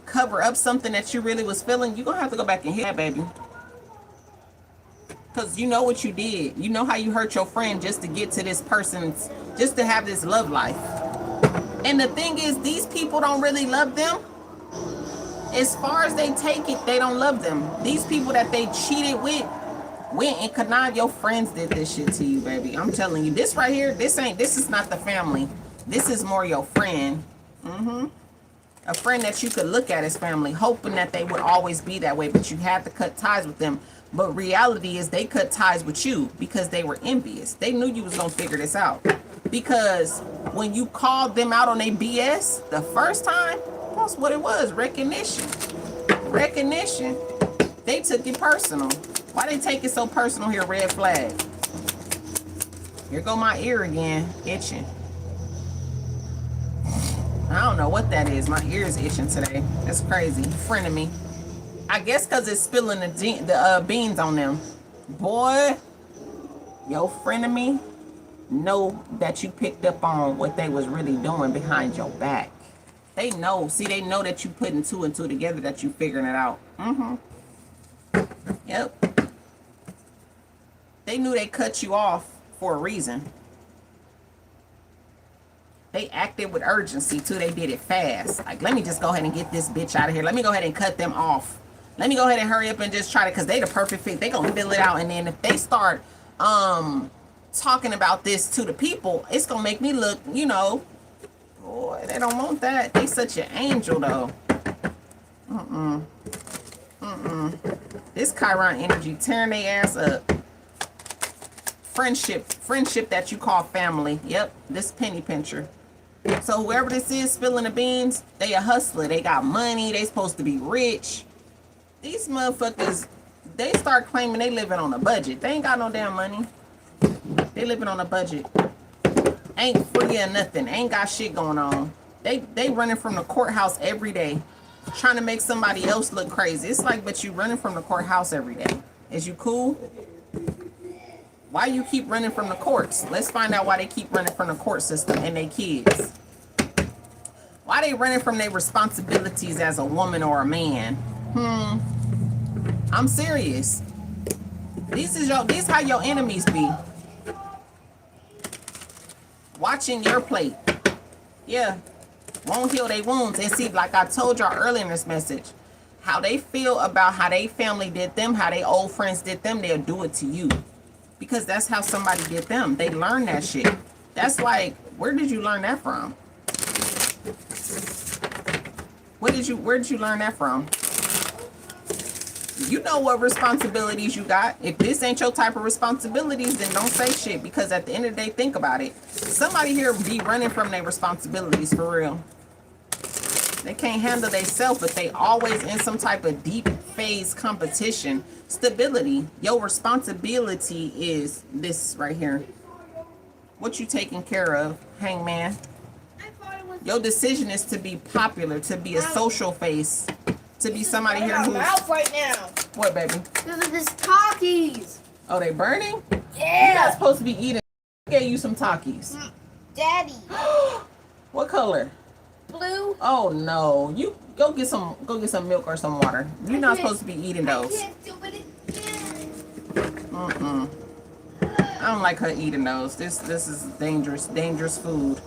Speaker 1: cover up something that you really was feeling, you're going to have to go back and hit that, baby. Because you know what you did. You know how you hurt your friend just to get to this person's, just to have this love life. And the thing is, these people don't really love them. As far as they take it, they don't love them. These people that they cheated with, went and connived. Your friends did this shit to you, baby. I'm telling you, this right here, this is not the family. This is more your friend. A friend that you could look at as family, hoping that they would always be that way, but you had to cut ties with them. But reality is they cut ties with you because they were envious. They knew you was going to figure this out. Because when you called them out on their BS the first time, that's what it was. Recognition. Recognition. They took it personal. Why they take it so personal here? Red flag. Here go my ear again. Itching. I don't know what that is. My ear is itching today. That's crazy. Frenemy. I guess because it's spilling the beans on them. Boy, your frenemy know that you picked up on what they was really doing behind your back. They know. See, they know that you putting two and two together, that you figuring it out. Yep. They knew they cut you off for a reason. They acted with urgency too. They did it fast. Like, let me just go ahead and get this bitch out of here. Let me go ahead and cut them off. Let me go ahead and hurry up and just try to, because they the perfect fit. They gonna fill it out. And then if they start talking about this to the people, it's gonna make me look, you know, boy, they don't want that. They such an angel though. This Chiron energy tearing their ass up. Friendship that you call family. Yep, this penny pincher. So whoever this is spilling the beans, they a hustler. They got money. They supposed to be rich. These motherfuckers, they start claiming they living on a budget. They ain't got no damn money. They living on a budget. Ain't free or nothing. Ain't got shit going on. They running from the courthouse every day, trying to make somebody else look crazy. It's like, but you running from the courthouse every day. Is you cool? Why you keep running from the courts? Let's find out why they keep running from the court system and their kids. Why they running from their responsibilities as a woman or a man? I'm serious. These how your enemies be. Watching your plate. Yeah. Won't heal their wounds. And see, like I told y'all earlier in this message, how they feel about how they family did them, how they old friends did them, they'll do it to you. Because that's how somebody did them. They learned that shit. That's like, where did you learn that from? Where did you learn that from? You know what responsibilities you got. If this ain't your type of responsibilities, then don't say shit. Because at the end of the day, think about it. Somebody here be running from their responsibilities for real. They can't handle themselves, but they always in some type of deep phase competition. Stability. Your responsibility is this right here. What you taking care of, hangman? Your decision is to be popular, to be a social face, to be somebody here who's...
Speaker 2: mouth right now.
Speaker 1: What, baby?
Speaker 2: Look at this Takis.
Speaker 1: Oh, they burning?
Speaker 2: Yeah.
Speaker 1: You're not supposed to be eating. I gave you some Takis.
Speaker 2: Daddy.
Speaker 1: What color?
Speaker 2: Blue.
Speaker 1: Oh no! You go get some milk or some water. You're not supposed to be eating those.
Speaker 2: I can't do it
Speaker 1: again. I don't like her eating those. This is dangerous food.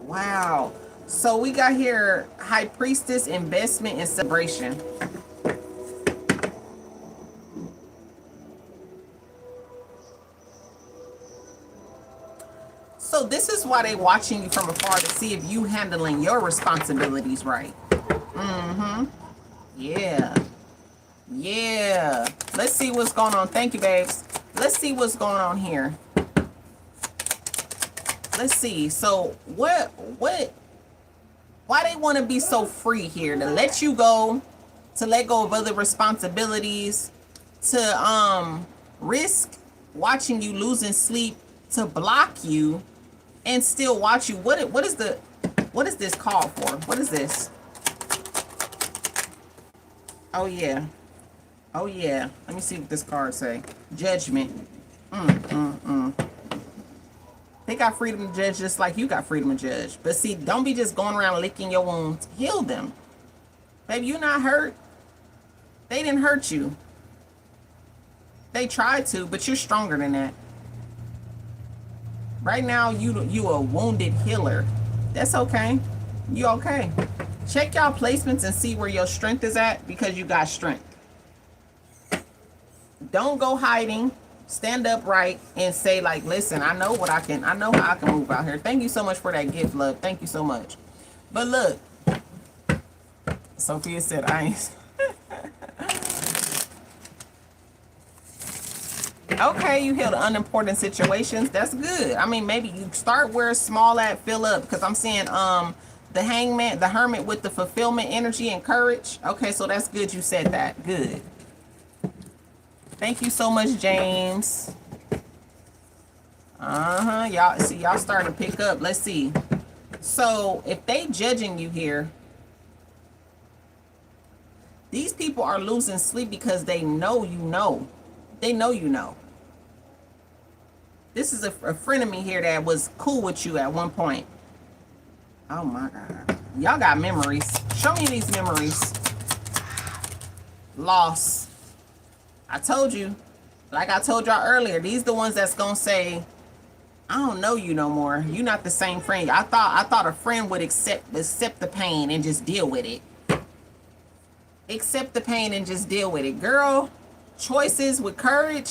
Speaker 1: Wow. So we got here High Priestess, investment, and celebration. So this is why they watching you from afar, to see if you handling your responsibilities right. Yeah. Yeah. Let's see what's going on. Thank you, babes. Let's see what's going on here. Let's see. So why they want to be so free here? To let you go, to let go of other responsibilities, to risk watching you losing sleep, to block you and still watch you. What is this called for? What is this? Oh yeah. Oh yeah. Let me see what this card say. Judgment. They got freedom to judge just like you got freedom to judge. But see, don't be just going around licking your wounds. Heal them. Baby, you're not hurt. They didn't hurt you. They tried to, but you're stronger than that. Right now, you a wounded healer. That's okay. You okay. Check y'all placements and see where your strength is at, because you got strength. Don't go hiding. Stand upright and say, like, listen, I know how I can move out here. Thank you so much for that gift, love. Thank you so much. But look, Sophia said I ain't. Okay, you heal the unimportant situations. That's good. I mean, maybe you start where it's small at, fill up. Because I'm seeing the hangman, the hermit with the fulfillment energy and courage. Okay, so that's good you said that. Good. Thank you so much, James. Y'all see, y'all starting to pick up. Let's see. So if they judging you here, these people are losing sleep because they know you know. They know you know. This is a friend of me here that was cool with you at one point. Oh my God. Y'all got memories. Show me these memories. Loss. I told you. Like I told y'all earlier, these the ones that's gonna say, I don't know you no more. You're not the same friend. I thought a friend would accept the pain and just deal with it. Accept the pain and just deal with it. Girl, choices with courage.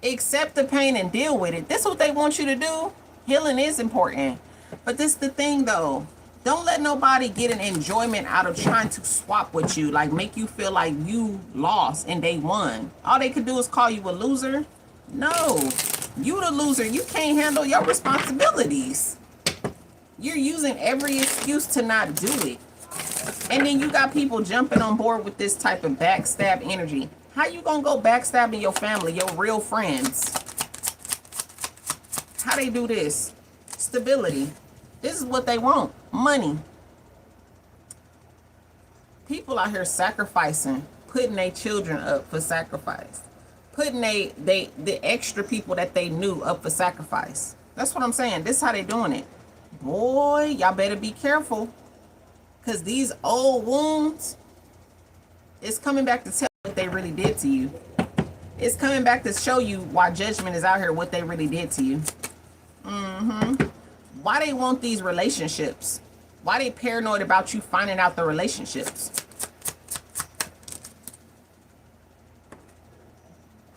Speaker 1: Accept the pain and deal with it. This is what they want you to do. Healing is important. But this is the thing though. Don't let nobody get an enjoyment out of trying to swap with you. Like make you feel like you lost and they won. All they could do is call you a loser. No, you the loser. You can't handle your responsibilities. You're using every excuse to not do it. And then you got people jumping on board with this type of backstab energy. How you gonna go backstabbing your family, your real friends? How they do this? Stability. This is what they want. Money. People out here sacrificing, putting their children up for sacrifice, putting the extra people that they knew up for sacrifice. That's what I'm saying. This is how they doing it. Boy, y'all better be careful, because these old wounds, it's coming back to tell what they really did to you. It's coming back to show you why judgment is out here, what they really did to you. Why they want these relationships? Why they paranoid about you finding out the relationships?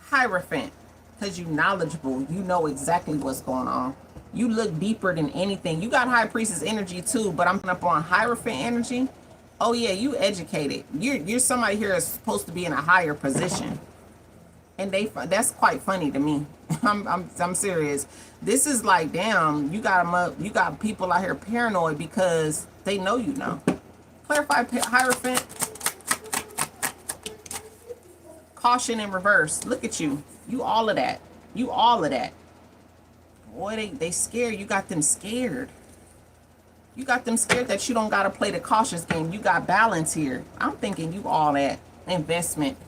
Speaker 1: Hierophant, because you knowledgeable. You know exactly what's going on. You look deeper than anything. You got High Priestess energy too, but I'm up on Hierophant energy. Oh yeah, you educated. You're somebody here that's supposed to be in a higher position. And that's quite funny to me. I'm serious. This is like, damn, you got them up. You got people out here paranoid because they know you know. Clarify Hierophant. Caution in reverse. Look at you. You all of that. You all of that. Boy, they scared. You got them scared. You got them scared that you don't got to play the cautious game. You got balance here. I'm thinking you all that investment.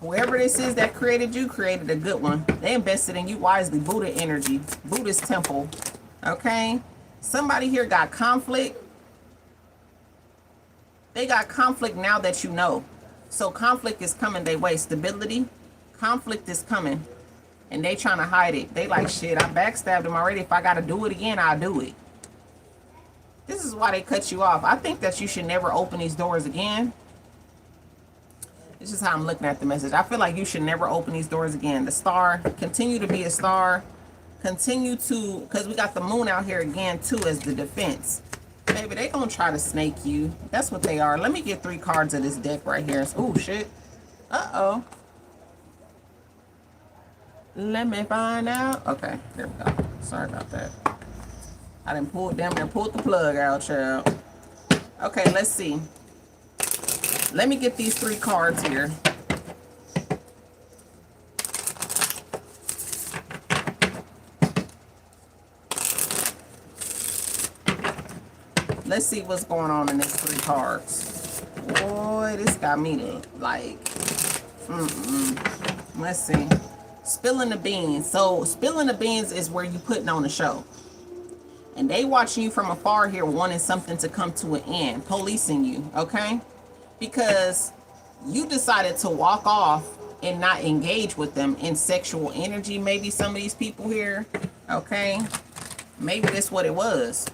Speaker 1: Whoever this is that created you, created a good one. They invested in you wisely. Buddha energy. Buddha's temple. Okay? Somebody here got conflict. They got conflict now that you know. So conflict is coming their way. Stability. Conflict is coming. And they trying to hide it. They like, shit, I backstabbed him already. If I got to do it again, I'll do it. This is why they cut you off. I think that you should never open these doors again. This is how I'm looking at the message. I feel like you should never open these doors again. The star, continue to be a star. Continue to, because we got the moon out here again too as the defense. Baby, they gonna try to snake you. That's what they are. Let me get 3 cards of this deck right here. Oh shit. Uh-oh. Let me find out. Okay, here we go. Sorry about that. I done pulled them and pulled the plug out, child. Okay, let's see. Let me get these 3 cards here. Let's see what's going on in these 3 cards. Boy, this got me like, Let's see. Spilling the beans. So spilling the beans is where you putting on the show. And they watching you from afar here, wanting something to come to an end, policing you, okay? Because you decided to walk off and not engage with them in sexual energy. Maybe some of these people here, okay? Maybe that's what it was.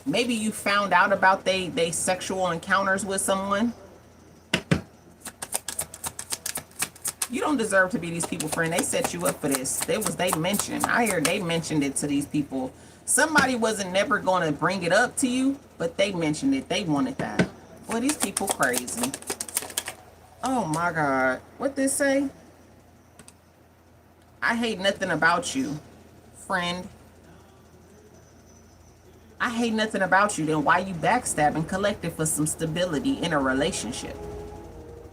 Speaker 1: Maybe you found out about they sexual encounters with someone. You don't deserve to be these people's friend. They set you up for this. They mentioned. I hear they mentioned it to these people. Somebody wasn't never going to bring it up to you, but they mentioned it. They wanted that. Boy, these people crazy. Oh my God. What this say? I hate nothing about you, friend. I hate nothing about you. Then why you backstabbing collective for some stability in a relationship?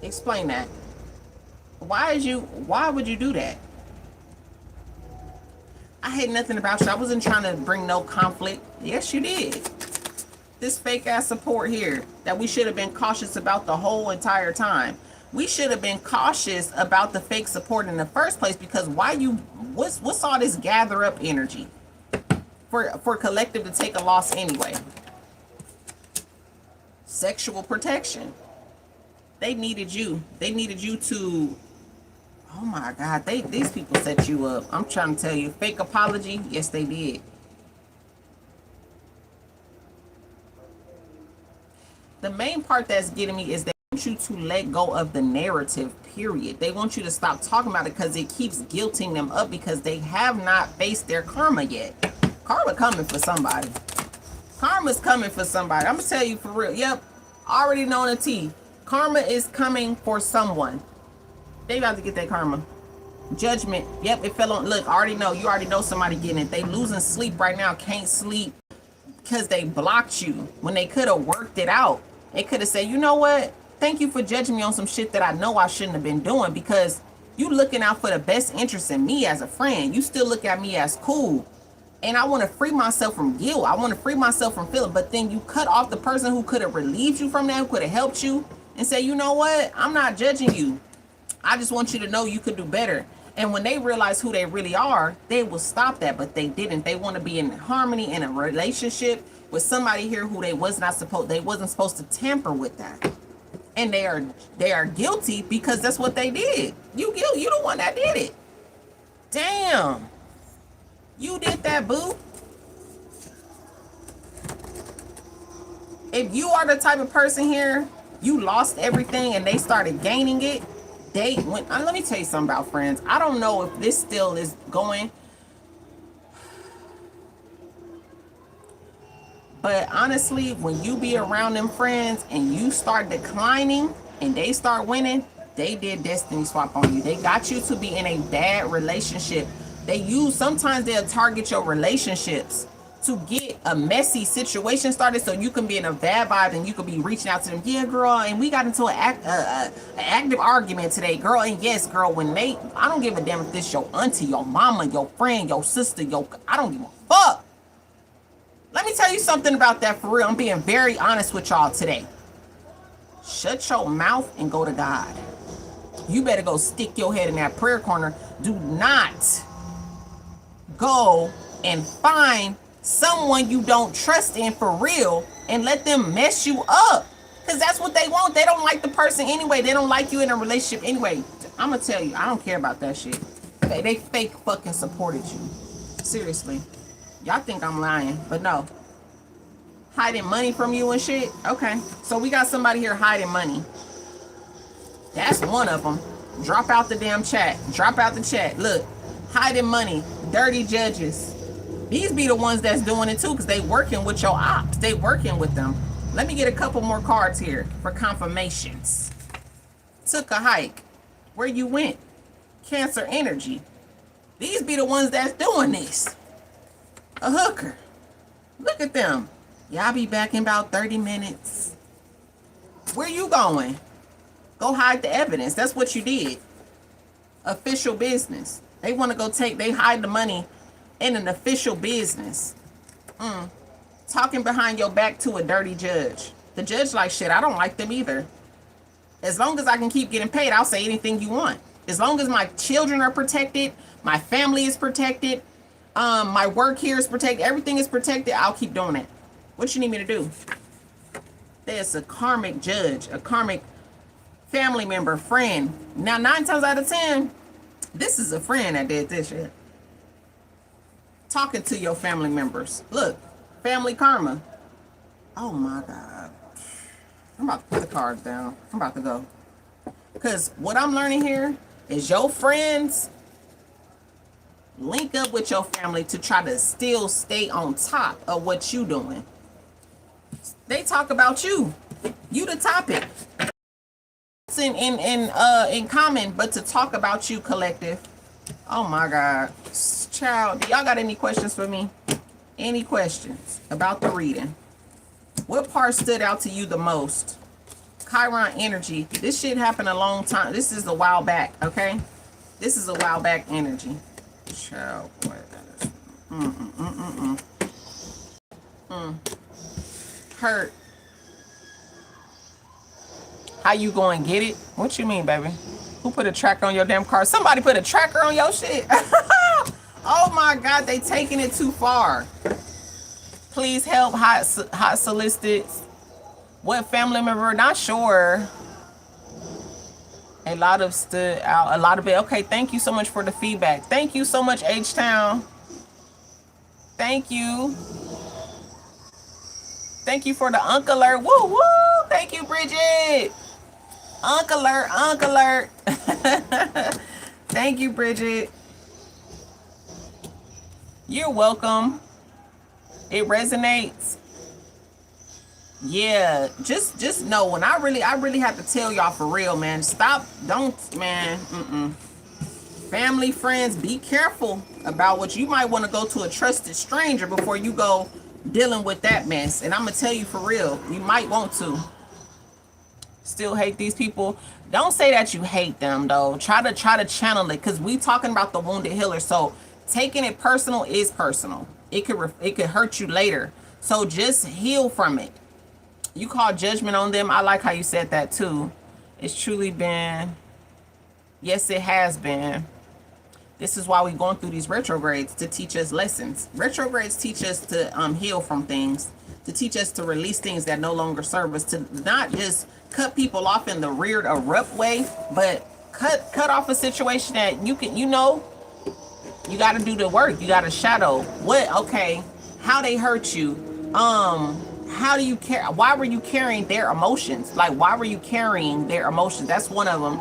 Speaker 1: Explain that. Why would you do that? I hate nothing about you. I wasn't trying to bring no conflict. Yes, you did. This fake ass support here that we should have been cautious about the whole entire time. We should have been cautious about the fake support in the first place, because what's all this gather up energy for collective to take a loss anyway? Sexual protection. They needed you. They needed you to, oh my God, these people set you up. I'm trying to tell you, fake apology. Yes, they did. The main part that's getting me is they want you to let go of the narrative, period. They want you to stop talking about it because it keeps guilting them up because they have not faced their karma yet. Karma coming for somebody. Karma's coming for somebody. I'm going to tell you for real. Yep. Already known the T. Karma is coming for someone. They about to get that karma. Judgment. Yep, it fell on. Look, I already know. You already know somebody getting it. They losing sleep right now. Can't sleep because they blocked you when they could have worked it out. They could have said, you know what? Thank you for judging me on some shit that I know I shouldn't have been doing, because you looking out for the best interest in me as a friend. You still look at me as cool. And I want to free myself from guilt. I want to free myself from feeling. But then you cut off the person who could have relieved you from that, who could have helped you, and say, you know what? I'm not judging you. I just want you to know you could do better. And when they realize who they really are, they will stop that. But they didn't. They want to be in harmony in a relationship with somebody here who they wasn't supposed to tamper with that. And they are guilty because that's what they did. You the one that did it. Damn. You did that, boo. If you are the type of person here, you lost everything and they started gaining it. Let me tell you something about friends. I don't know if this still is going. But honestly, when you be around them friends and you start declining and they start winning, they did destiny swap on you. They got you to be in a bad relationship. Sometimes they'll target your relationships to get a messy situation started so you can be in a bad vibe and you can be reaching out to them. Yeah, girl, and we got into an active argument today, girl. And yes, girl, I don't give a damn if this your auntie, your mama, your friend, your sister, I don't give a fuck. Let me tell you something about that for real. I'm being very honest with y'all today. Shut your mouth and go to God. You better go stick your head in that prayer corner. Do not go and find someone you don't trust in for real and let them mess you up, because that's what they want. They don't like the person anyway. They don't like you in a relationship anyway. I'm gonna tell you, I don't care about that shit. They fake fucking supported you. Seriously. Y'all think I'm lying, but no. Hiding money from you and shit? Okay, so we got somebody here hiding money. That's one of them. Drop out the damn chat. Drop out the chat. Look, hiding money. Dirty judges. These be the ones that's doing it too, because they working with your ops. They working with them. Let me get a couple more cards here for confirmations. Took a hike. Where you went? Cancer energy. These be the ones that's doing this. A hooker. Look at them. Y'all be back in about 30 minutes. Where you going? Go hide the evidence. That's what you did. Official business. They want to they hide the money in an official business. Talking behind your back to a dirty judge. The judge like, shit, I don't like them either. As long as I can keep getting paid, I'll say anything you want. As long as my children are protected, my family is protected, my work here is protected, everything is protected, I'll keep doing it. What you need me to do? There's a karmic judge, a karmic family member, friend. Now, 9 times out of 10, this is a friend that did this shit. Talking to your family members. Look, family karma. Oh my God. I'm about to put the cards down. I'm about to go. Because what I'm learning here is your friends link up with your family to try to still stay on top of what you doing. They talk about you. You the topic. It's in common, but to talk about you, collective. Oh my God. Child, y'all got any questions for me? Any questions about the reading? What part stood out to you the most? Chiron energy. This shit happened a long time. This is a while back, okay? This is a while back energy. Child, boy, that is... Hurt. How you going to get it? What you mean, baby? Who put a tracker on your damn car? Somebody put a tracker on your shit. Oh my God, they taking it too far. Please help. Hot solicited. What family member? Not sure. A lot of stood out. A lot of it. Okay, thank you so much for the feedback. Thank you so much, H-Town. Thank you. Thank you for the Uncle Alert. Woo woo. Thank you, Bridget. Uncle Alert, Uncle Alert. Thank you, Bridget. You're welcome. It resonates. Yeah, just know when I really have to tell y'all for real, man. Stop, don't, man. Family, friends, be careful about what you might want to go to a trusted stranger before you go dealing with that mess. And I'm gonna tell you for real, you might want to. Still hate these people. Don't say that you hate them though. Try to channel it, because we talking about the wounded healer. So taking it personal is personal. It could hurt you later. So just heal from it. You call judgment on them. I like how you said that too. It's truly been, yes, it has been. This is why we're going through these retrogrades, to teach us lessons. Retrogrades teach us to heal from things, to teach us to release things that no longer serve us, to not just cut people off in the weird, abrupt way, but cut off a situation that you can, you got to do the work. You got to shadow okay, how they hurt you. How do you care? Why were you carrying their emotions? Like, why were you carrying their emotions? That's one of them.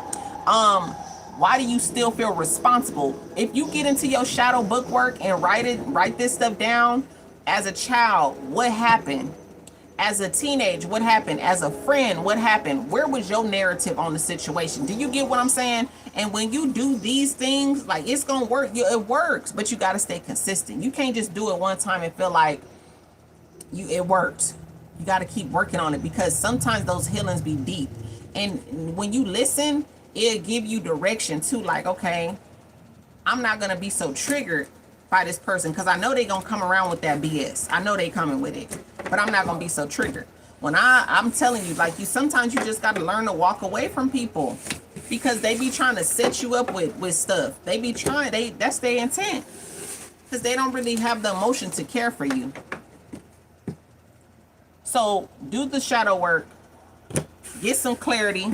Speaker 1: Why do you still feel responsible? If you get into your shadow book work and write this stuff down, as a child, what happened? As a teenage, what happened? As a friend, what happened? Where was your narrative on the situation? Do you get what I'm saying? And when you do these things, like, it's gonna work. It works, but you got to stay consistent. You can't just do it one time and feel like it worked. You got to keep working on it, because sometimes those healings be deep, and when you listen, it'll give you direction too. Like, okay, I'm not gonna be so triggered by this person, because I know they gonna come around with that BS. I know they coming with it, but I'm not gonna be so triggered. When I'm telling you, like, sometimes you just got to learn to walk away from people, because they be trying to set you up with stuff. They be trying, that's their intent, because they don't really have the emotion to care for you. So do the shadow work, get some clarity,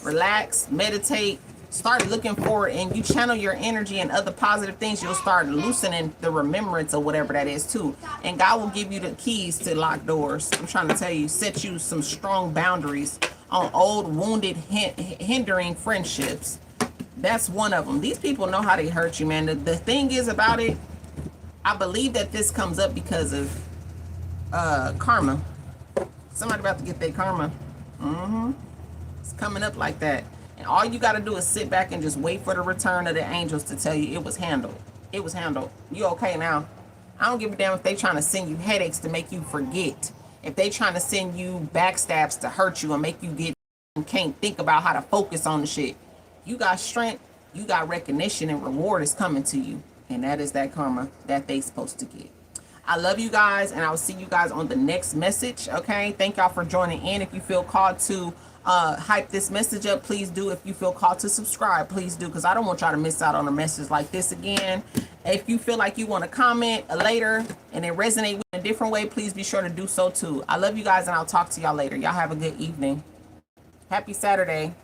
Speaker 1: relax, meditate, start looking forward, and you channel your energy and other positive things. You'll start loosening the remembrance or whatever that is too. And God will give you the keys to lock doors. I'm trying to tell you, set you some strong boundaries on old, wounded, hindering friendships. That's one of them. These people know how they hurt you, man. The thing is about it, I believe that this comes up because of karma. Somebody about to get their karma. It's coming up like that, and all you got to do is sit back and just wait for the return of the angels to tell you it was handled. It was handled. You okay now? I don't give a damn if they trying to send you headaches to make you forget, if they trying to send you backstabs to hurt you and make you get and can't think about how to focus on the shit. You got strength, you got recognition, and reward is coming to you, and that is that karma that they supposed to get. I love you guys, and I'll see you guys on the next message. Okay, thank y'all for joining in. If you feel called to hype this message up, please do. If you feel called to subscribe, please do, because I don't want y'all to miss out on a message like this again. If you feel like you want to comment later and it resonate with you in a different way, please be sure to do so too. I love you guys, and I'll talk to y'all later. Y'all have a good evening. Happy Saturday.